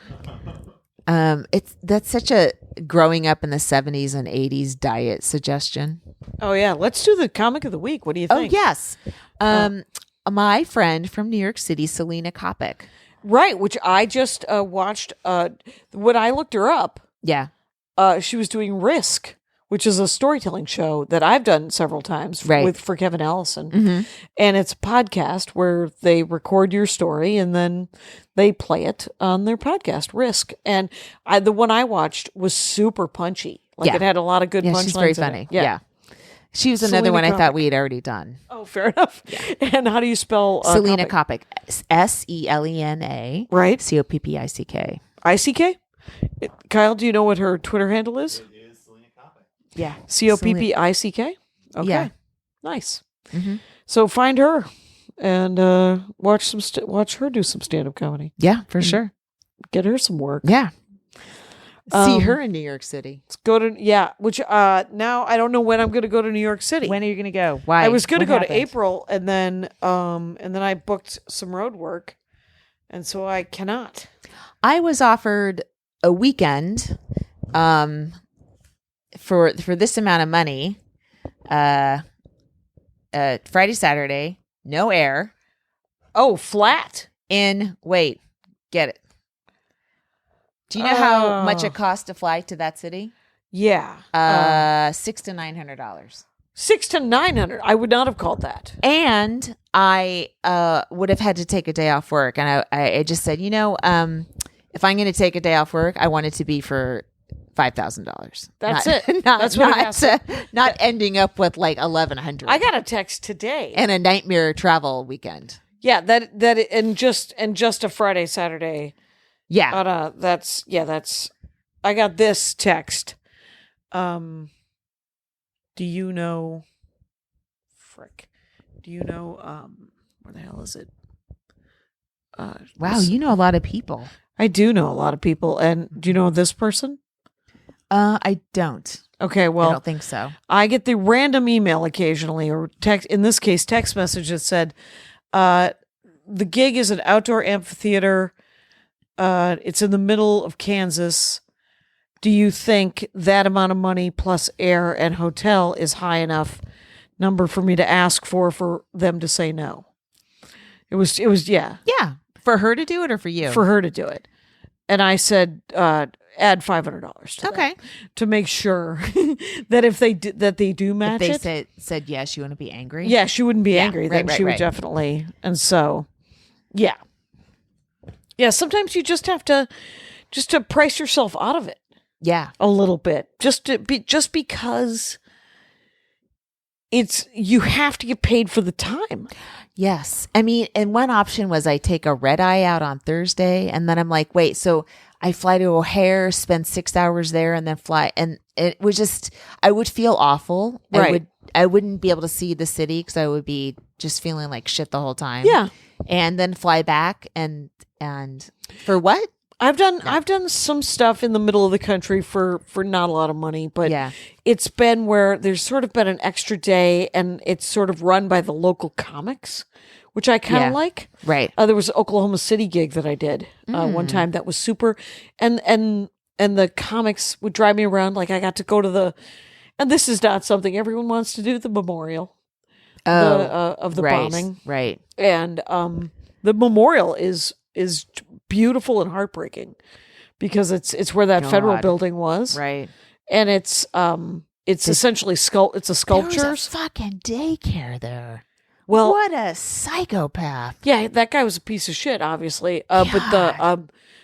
That's such a growing up in the 70s and 80s diet suggestion. Oh yeah, let's do the comic of the week. What do you think? Oh yes, my friend from New York City, Selena Coppock. Right, which I just watched. When I looked her up, Yeah, she was doing Risk, which is a storytelling show that I've done several times for Kevin Allison. And it's a podcast where they record your story and then they play it on their podcast, Risk. And the one I watched was super punchy. Like it had a lot of good punchlines. She's very in funny. it. Yeah. She was another Selena one I Coppock. thought we had already done. Oh, fair enough. And how do you spell Selena Coppock? Coppock. Selena. Right. Coppick. ICK? Kyle, do you know what her Twitter handle is? It is Selena Coppock. Yeah. Coppick? Okay. Yeah. Nice. Mm-hmm. So find her and watch her do some stand-up comedy. Yeah, for sure. Get her some work. Yeah. See Um, her in New York City. Let's go to which now I don't know when I'm going to go to New York City. When are you going to go? Why? I was going to What go to happened? April and then I booked some road work and so I cannot. I was offered a weekend for this amount of money. Friday, Saturday, no air. Oh, flat. Get it. Do you know how much it costs to fly to that city? Yeah. $600 to $900. $600 to $900. I would not have called that. And I would have had to take a day off work. And I just said, if I'm going to take a day off work, I want it to be for $5,000. That's Not- it. Not, That's what it has to- not ending up with like $1,100. I got a text today. and a nightmare travel weekend. Yeah, and just a Friday, Saturday. Yeah. That's I got this text. Do you know where the hell is it? Wow, you know a lot of people. I do know a lot of people. And do you know this person? I don't. Okay, I well, don't think so. I get the random email occasionally or text, in this case, text message that said, the gig is an outdoor amphitheater. It's in the middle of Kansas. Do you think that amount of money plus air and hotel is high enough number for me to ask for them to say no? It was yeah. Yeah. For her to do it or for you? For her to do it. And I said, add $500 to Okay. that, to make sure that if they do match If it. they said yes, you want to be angry? Yeah, she wouldn't be Yeah, angry. right, Then she would right. definitely. And so, yeah. Yeah, sometimes you just have to price yourself out of it Yeah. a little bit. Just because you have to get paid for the time. Yes. I mean, and one option was I take a red eye out on Thursday and then I'm like, wait, so I fly to O'Hare, spend 6 hours there and then fly. And it was just, I would feel awful. Right. I wouldn't be able to see the city because I would be just feeling like shit the whole time. Yeah. And then fly back and for what? I've done some stuff in the middle of the country for not a lot of money, but Yeah. it's been where there's sort of been an extra day and it's sort of run by the local comics, which I kind of Yeah. like. Right. There was an Oklahoma City gig that I did one time that was super, and the comics would drive me around. Like I got to go to and this is not something everyone wants to do, the memorial of the bombing. Right. And the memorial is beautiful and heartbreaking because it's where that federal God. building was, Right. and it's essentially it's a There was sculptures. a fucking daycare there. Well, What a psychopath. yeah, that guy was a piece of shit, obviously. But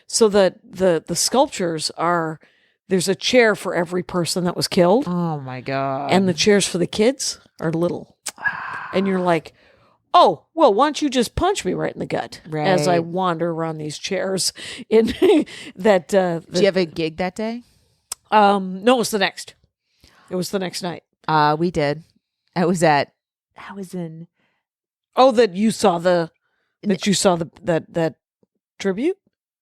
the sculptures are, there's a chair for every person that was killed, Oh my God. and the chairs for the kids are little, and you're like, oh, well, why don't you just punch me right in the gut as I Right. wander around these chairs in that. Did you have a gig that day? No, it was the next. It was the next night. We did. I was in. Oh, that you saw that tribute.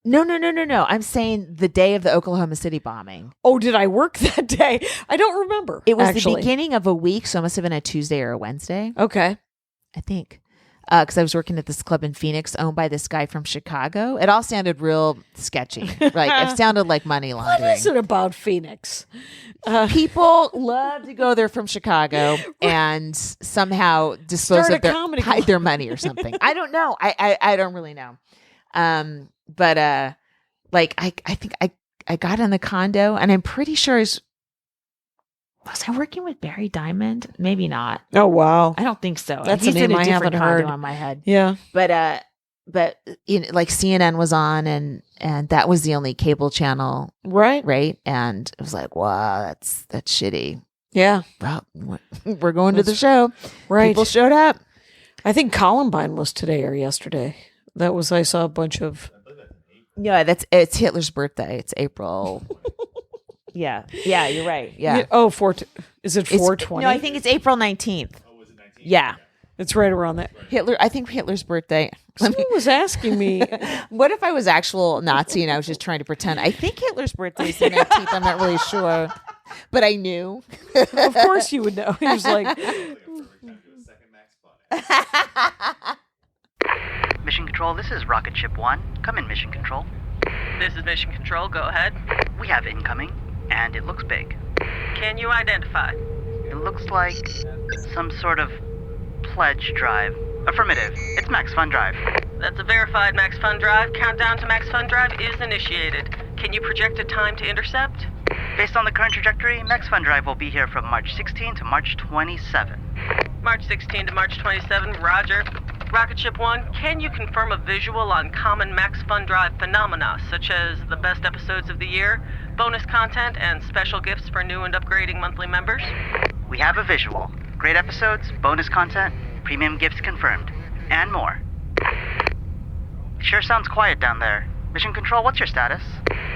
No. I'm saying the day of the Oklahoma City bombing. Oh, did I work that day? I don't remember. It was actually. the beginning of a week, so it must have been a Tuesday or a Wednesday, Okay. I think. Because I was working at this club in Phoenix owned by this guy from Chicago. It all sounded real sketchy. Like it sounded like money What laundering. is it about Phoenix? People love to go there from Chicago and somehow dispose Start of a comedy hide club. their money or something. I don't know. I don't really know. But like I think I got in the condo and I'm pretty sure was I working with Barry Diamond? Maybe not. Oh wow. I don't think so. That's He's a name in a I different haven't condo heard. on my head. Yeah. But you know, like CNN was on and that was the only cable channel, Right. right? And it was like, wow, that's shitty. Yeah. Well, we're going to the show. Right. People showed up. I think Columbine was today or yesterday. I saw a bunch of. Yeah, it's Hitler's birthday. It's April. Yeah, you're right. Yeah. Oh, is it It's- 420? No, I think it's April 19th. Yeah. it's right around there. I think Hitler's birthday. Someone was asking me. What if I was actual Nazi and I was just trying to pretend? I think Hitler's birthday is the 19th. I'm not really sure. But I knew. Of course you would know. He was like, Mission Control, this is Rocket Ship 1. Come in, Mission Control. This is Mission Control. Go ahead. We have incoming, and it looks big. Can you identify? It looks like some sort of pledge drive. Affirmative. It's Max Fun Drive. That's a verified Max Fun Drive. Countdown to Max Fun Drive is initiated. Can you project a time to intercept? Based on the current trajectory, Max Fun Drive will be here from March 16 to March 27. March 16 to March 27, roger. Rocket Ship 1, can you confirm a visual on common Max Fun Drive phenomena, such as the best episodes of the year, bonus content, and special gifts for new and upgrading monthly members? We have a visual. Great episodes, bonus content, premium gifts confirmed, and more. Sure sounds quiet down there. Mission Control, what's your status?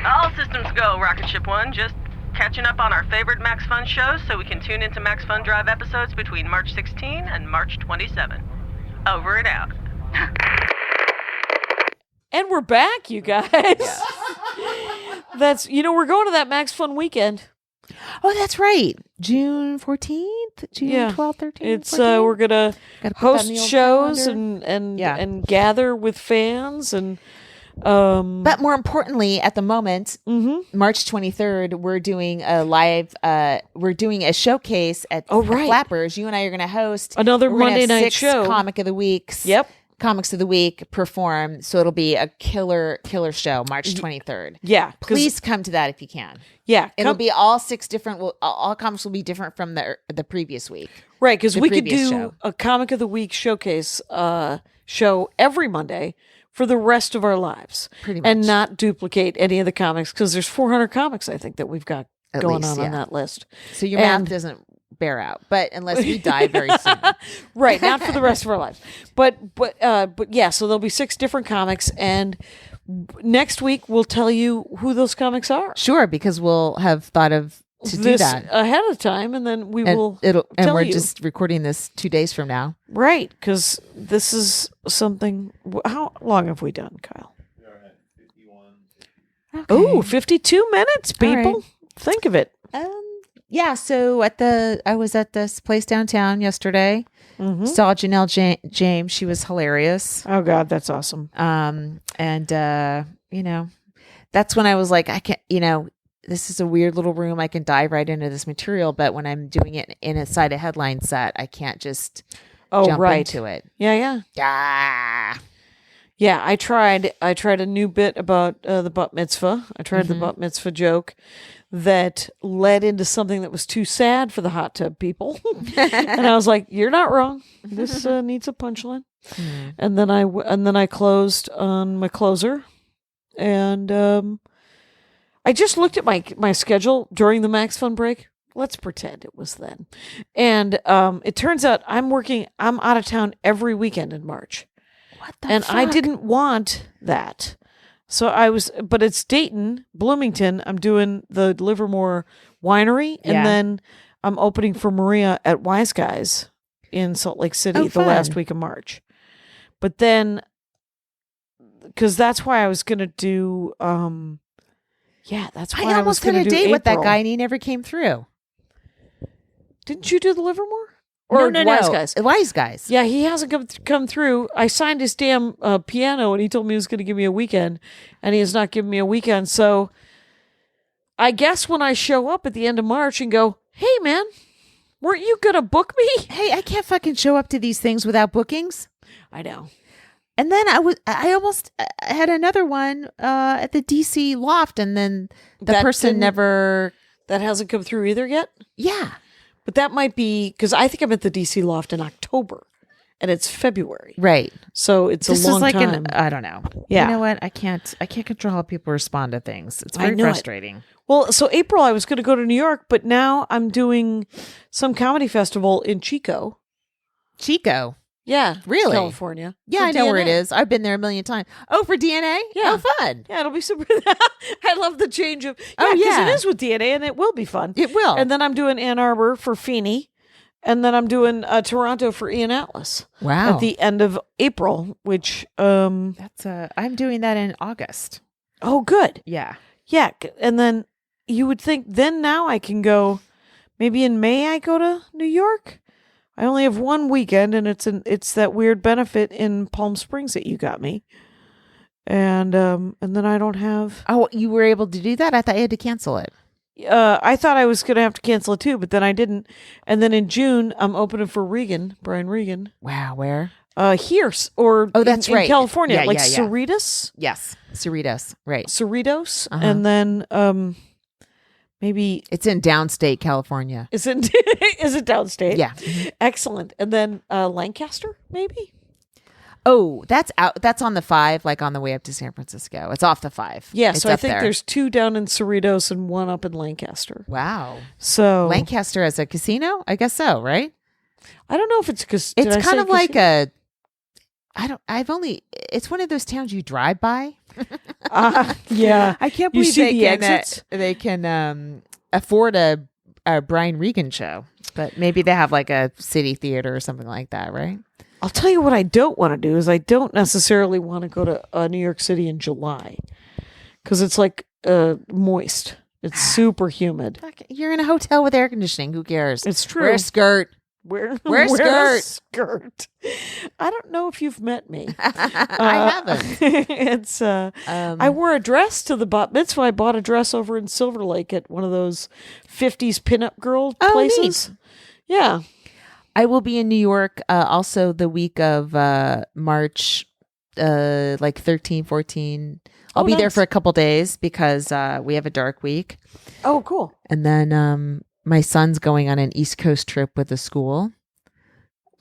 All systems go, Rocket Ship 1. Just catching up on our favorite Max Fun shows so we can tune into Max Fun Drive episodes between March 16 and March 27. Over and out. and we're back, you guys. That's, we're going to that Max Fun weekend. Oh, that's right. June 14th, June Yeah. 12th, 13th. It's 14th? we're gonna Gotta put that in host the old shows calendar. and gather with fans and But more importantly, at the moment, Mm-hmm. March 23rd, we're doing a live. We're doing a showcase at right. Flappers. You and I are going to host Another we're gonna Monday have night 6 show. Comic of the Weeks. Yep. Comics of the Week perform. So it'll be a killer show, March 23rd. Yeah, 'cause- Please come to that if you can. yeah, It'll be all 6 different. All comics will be different from the previous week. right because the we could previous do show. a Comic of the Week showcase show every Monday for the rest of our lives, Pretty and much. not duplicate any of the comics because there's 400 comics I think that we've got At going least, on yeah. that list. So your And- math doesn't bear out, but unless we die very soon. Right, not for the rest of our lives. But yeah, so there'll be 6 different comics, and next week we'll tell you who those comics are. Sure, because we'll have thought of to do This that. ahead of time, and then we And will we're you. just recording this 2 days from now. right because this is something. How long have we done, Kyle? We are at 51. Oh, 52 minutes, All people. right. Think of it. Yeah, so I was at this place downtown yesterday. Mm-hmm. Saw Janelle James. She was hilarious. Oh God, that's awesome. And that's when I was like, I can't, this is a weird little room. I can dive right into this material, but when I'm doing it inside a headline set, I can't just jump into it. Yeah. Ah. Yeah, I tried a new bit about the bat mitzvah. I tried the bat mitzvah joke that led into something that was too sad for the hot tub people. And I was like, you're not wrong. This needs a punchline. And then I closed on my closer. And I just looked at my schedule during the Max Fun break. Let's pretend it was then. And it turns out I'm out of town every weekend in March. What the And fuck? I didn't want that. So but it's Dayton, Bloomington. I'm doing the Livermore Winery. And Yeah. then I'm opening for Maria at Wise Guys in Salt Lake City the last fun. week of March. But then, because that's why I was going to do, that's why I I was almost going had to a do date with that April. guy and he never came through. Didn't you do the Livermore? Or no. Wise Guys? Wise Guys. Yeah, he hasn't come through. I signed his damn piano, and he told me he was going to give me a weekend, and he has not given me a weekend. So I guess when I show up at the end of March and go, hey, man, weren't you going to book me? Hey, I can't fucking show up to these things without bookings. I know. And then I almost had another one at the DC loft, and then the That person didn't- never. That hasn't come through either yet? Yeah. But that might be, because I think I'm at the DC loft in October, and it's February. Right. So it's This a long is like time. I don't know. Yeah. You know what? I can't control how people respond to things. It's I very know it. frustrating. Well, so April, I was going to go to New York, but now I'm doing some comedy festival in Chico. Chico. Yeah. Really? California. Yeah, For I know where it DNA. is. I've been there a million times. Oh, for DNA? Yeah. Oh, fun. Yeah, it'll be super. I love the change of. Oh, because yeah. it is with DNA, and it will be fun. It will. And then I'm doing Ann Arbor for Feeney, and then I'm doing Toronto for Ian Atlas. Wow. At the end of April, which That's I'm doing that in August. oh good, Yeah. yeah. And then you would think then now I can go. Maybe in May I go to New York. I only have one weekend, and it's that weird benefit in Palm Springs that you got me. And then I don't have. Oh, you were able to do that? I thought you had to cancel it. I thought I was going to have to cancel it too, but then I didn't. And then in June, I'm opening for Brian Regan. Wow, where? Here or that's in right. California, Yeah, like yeah, yeah. Cerritos, Yes, Cerritos. Right. Cerritos, Uh-huh. and then maybe It's in downstate California. is it is it downstate? Yeah. Excellent. And then Lancaster, maybe. Oh, that's out. That's on the 5, like on the way up to San Francisco. It's off the 5. Yeah, It's so I up think there. there's 2 down in Cerritos and 1 up in Lancaster. Wow. So Lancaster as a casino? I guess so, right? I don't know if it's because It's kind of like it's one of those towns you drive by. yeah. I can't You believe see they the can, exits? they can afford a Brian Regan show, but maybe they have like a city theater or something like that, right? I'll tell you what I don't want to do is I don't necessarily want to go to New York City in July because it's like moist. It's super humid. Fuck, you're in a hotel with air conditioning. Who cares? It's true. Wear a skirt. Wear Wear a a skirt. skirt. I don't know if you've met me. I haven't. It's I wore a dress to the bat mitzvah. I bought a dress over in Silver Lake at one of those 50s pinup girl Oh, places. neat. Yeah. I will be in New York also the week of March, like 13, 14. I'll Oh, be there nice. for a couple days because we have a dark week. Oh, cool. And then my son's going on an East Coast trip with the school.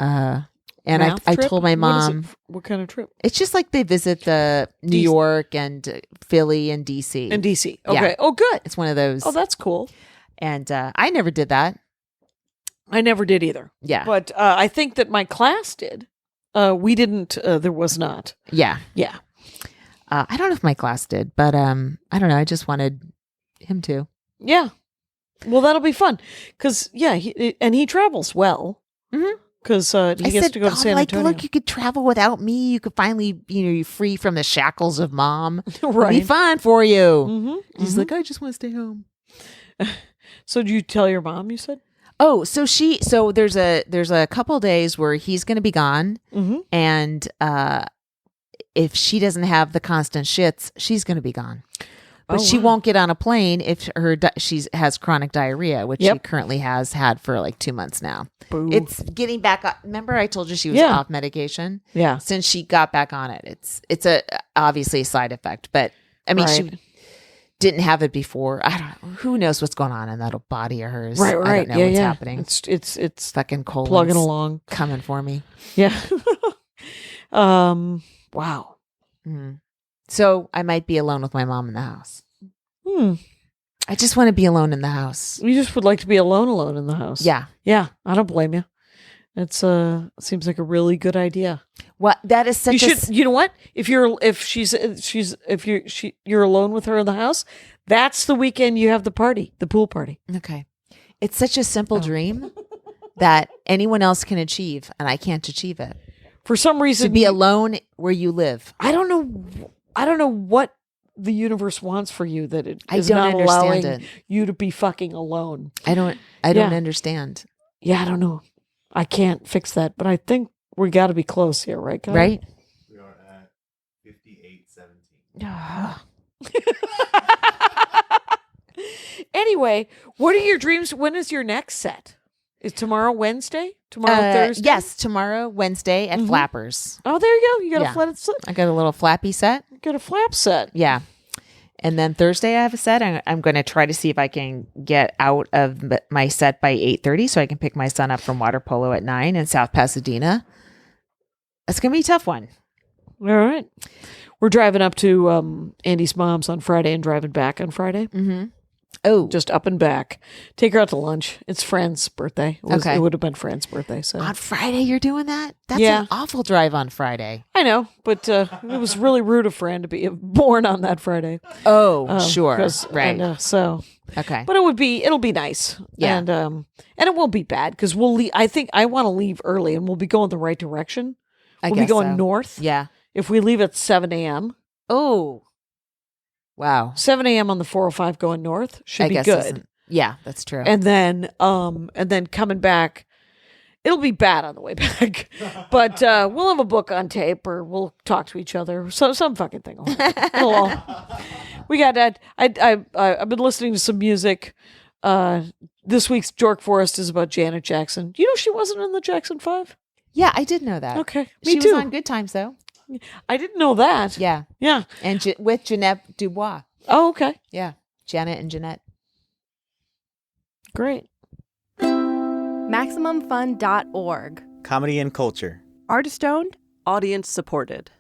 And Math I trip? told my What is it? mom, What kind of trip? it's just like they visit the New DC. York and Philly and DC. In DC. Yeah. Okay. Oh, good. It's one of those. Oh, that's cool. And I never did that. I never did either. Yeah. But I think that my class did. We didn't. There was not. Yeah. Yeah. I don't know if my class did, but I don't know. I just wanted him to. Yeah. Well, that'll be fun. Because, yeah, he travels well. Mhm. Because he I gets said, to go to San like, Antonio. look, you could travel without me. You could finally, you're free from the shackles of mom. It'll be Right. fun for you. Mm-hmm. He's like, I just want to stay home. So did you tell your mom, you said? Oh, so there's a couple days where he's going to be gone, and if she doesn't have the constant shits, she's going to be gone. But she won't get on a plane if she has chronic diarrhea, which she currently has had for like 2 months now. Boo. It's getting back up. Remember I told you she was off medication? Yeah. Since she got back on it, it's obviously a side effect, but I mean, she didn't have it before. I don't know. Who knows what's going on in that body of hers? Right. I don't know what's happening. It's fucking colons plugging along, coming for me. Yeah. Wow. So I might be alone with my mom in the house. I just want to be alone in the house. You just would like to be alone in the house. Yeah. Yeah. I don't blame you. It's seems like a really good idea. What that is such You know what? If you're alone with her in the house, that's the weekend you have the party, the pool party. Okay. It's such a simple dream that anyone else can achieve, and I can't achieve it. For some reason, To be alone where you live. I don't know what the universe wants for you that it I is don't not understand allowing it. you to be fucking alone. I don't understand. Yeah, I don't know. I can't fix that, but I think we got to be close here, right, guys? Right? We are at 58:17. Anyway, what are your dreams? When is your next set? Is tomorrow Wednesday? Tomorrow Thursday? Yes, tomorrow, Wednesday at Flappers. Oh, there you go. You got Yeah. a flat set. I got a little flappy set. Got a flap set. Yeah. And then Thursday I have a set. I'm going to try to see if I can get out of my set by 8:30 so I can pick my son up from water polo at 9 in South Pasadena. That's going to be a tough one. All right. We're driving up to Andy's mom's on Friday and driving back on Friday. Mm-hmm. Oh. Just up and back. Take her out to lunch. It's Fran's birthday. Okay. It would have been Fran's birthday. So On Friday you're doing that? That's Yeah. an awful drive on Friday. I know, but it was really rude of Fran to be born on that Friday. Oh, sure. 'Cause- Right. and, so, Okay. but it'll be nice. Yeah. And it won't be bad because we'll leave. I think I want to leave early and we'll be going the right direction. We'll be guess going so. north. Yeah. If we leave at 7 a.m. Oh. Wow. 7 a.m. on the 405 going north should I be guess good. isn't- Yeah, that's true. And then coming back, it'll be bad on the way back, but we'll have a book on tape or we'll talk to each other. So some fucking thing. We got that. I've been listening to some music. This week's Jork Forest is about Janet Jackson. You know she wasn't in the Jackson 5? yeah, I did know that. Okay, She me too. was on Good Times though. I didn't know that. Yeah. Yeah. And with Jeanette Dubois. Oh, okay. Yeah. Janet and Jeanette. Great. MaximumFun.org. Comedy and culture. Artist owned. Audience supported.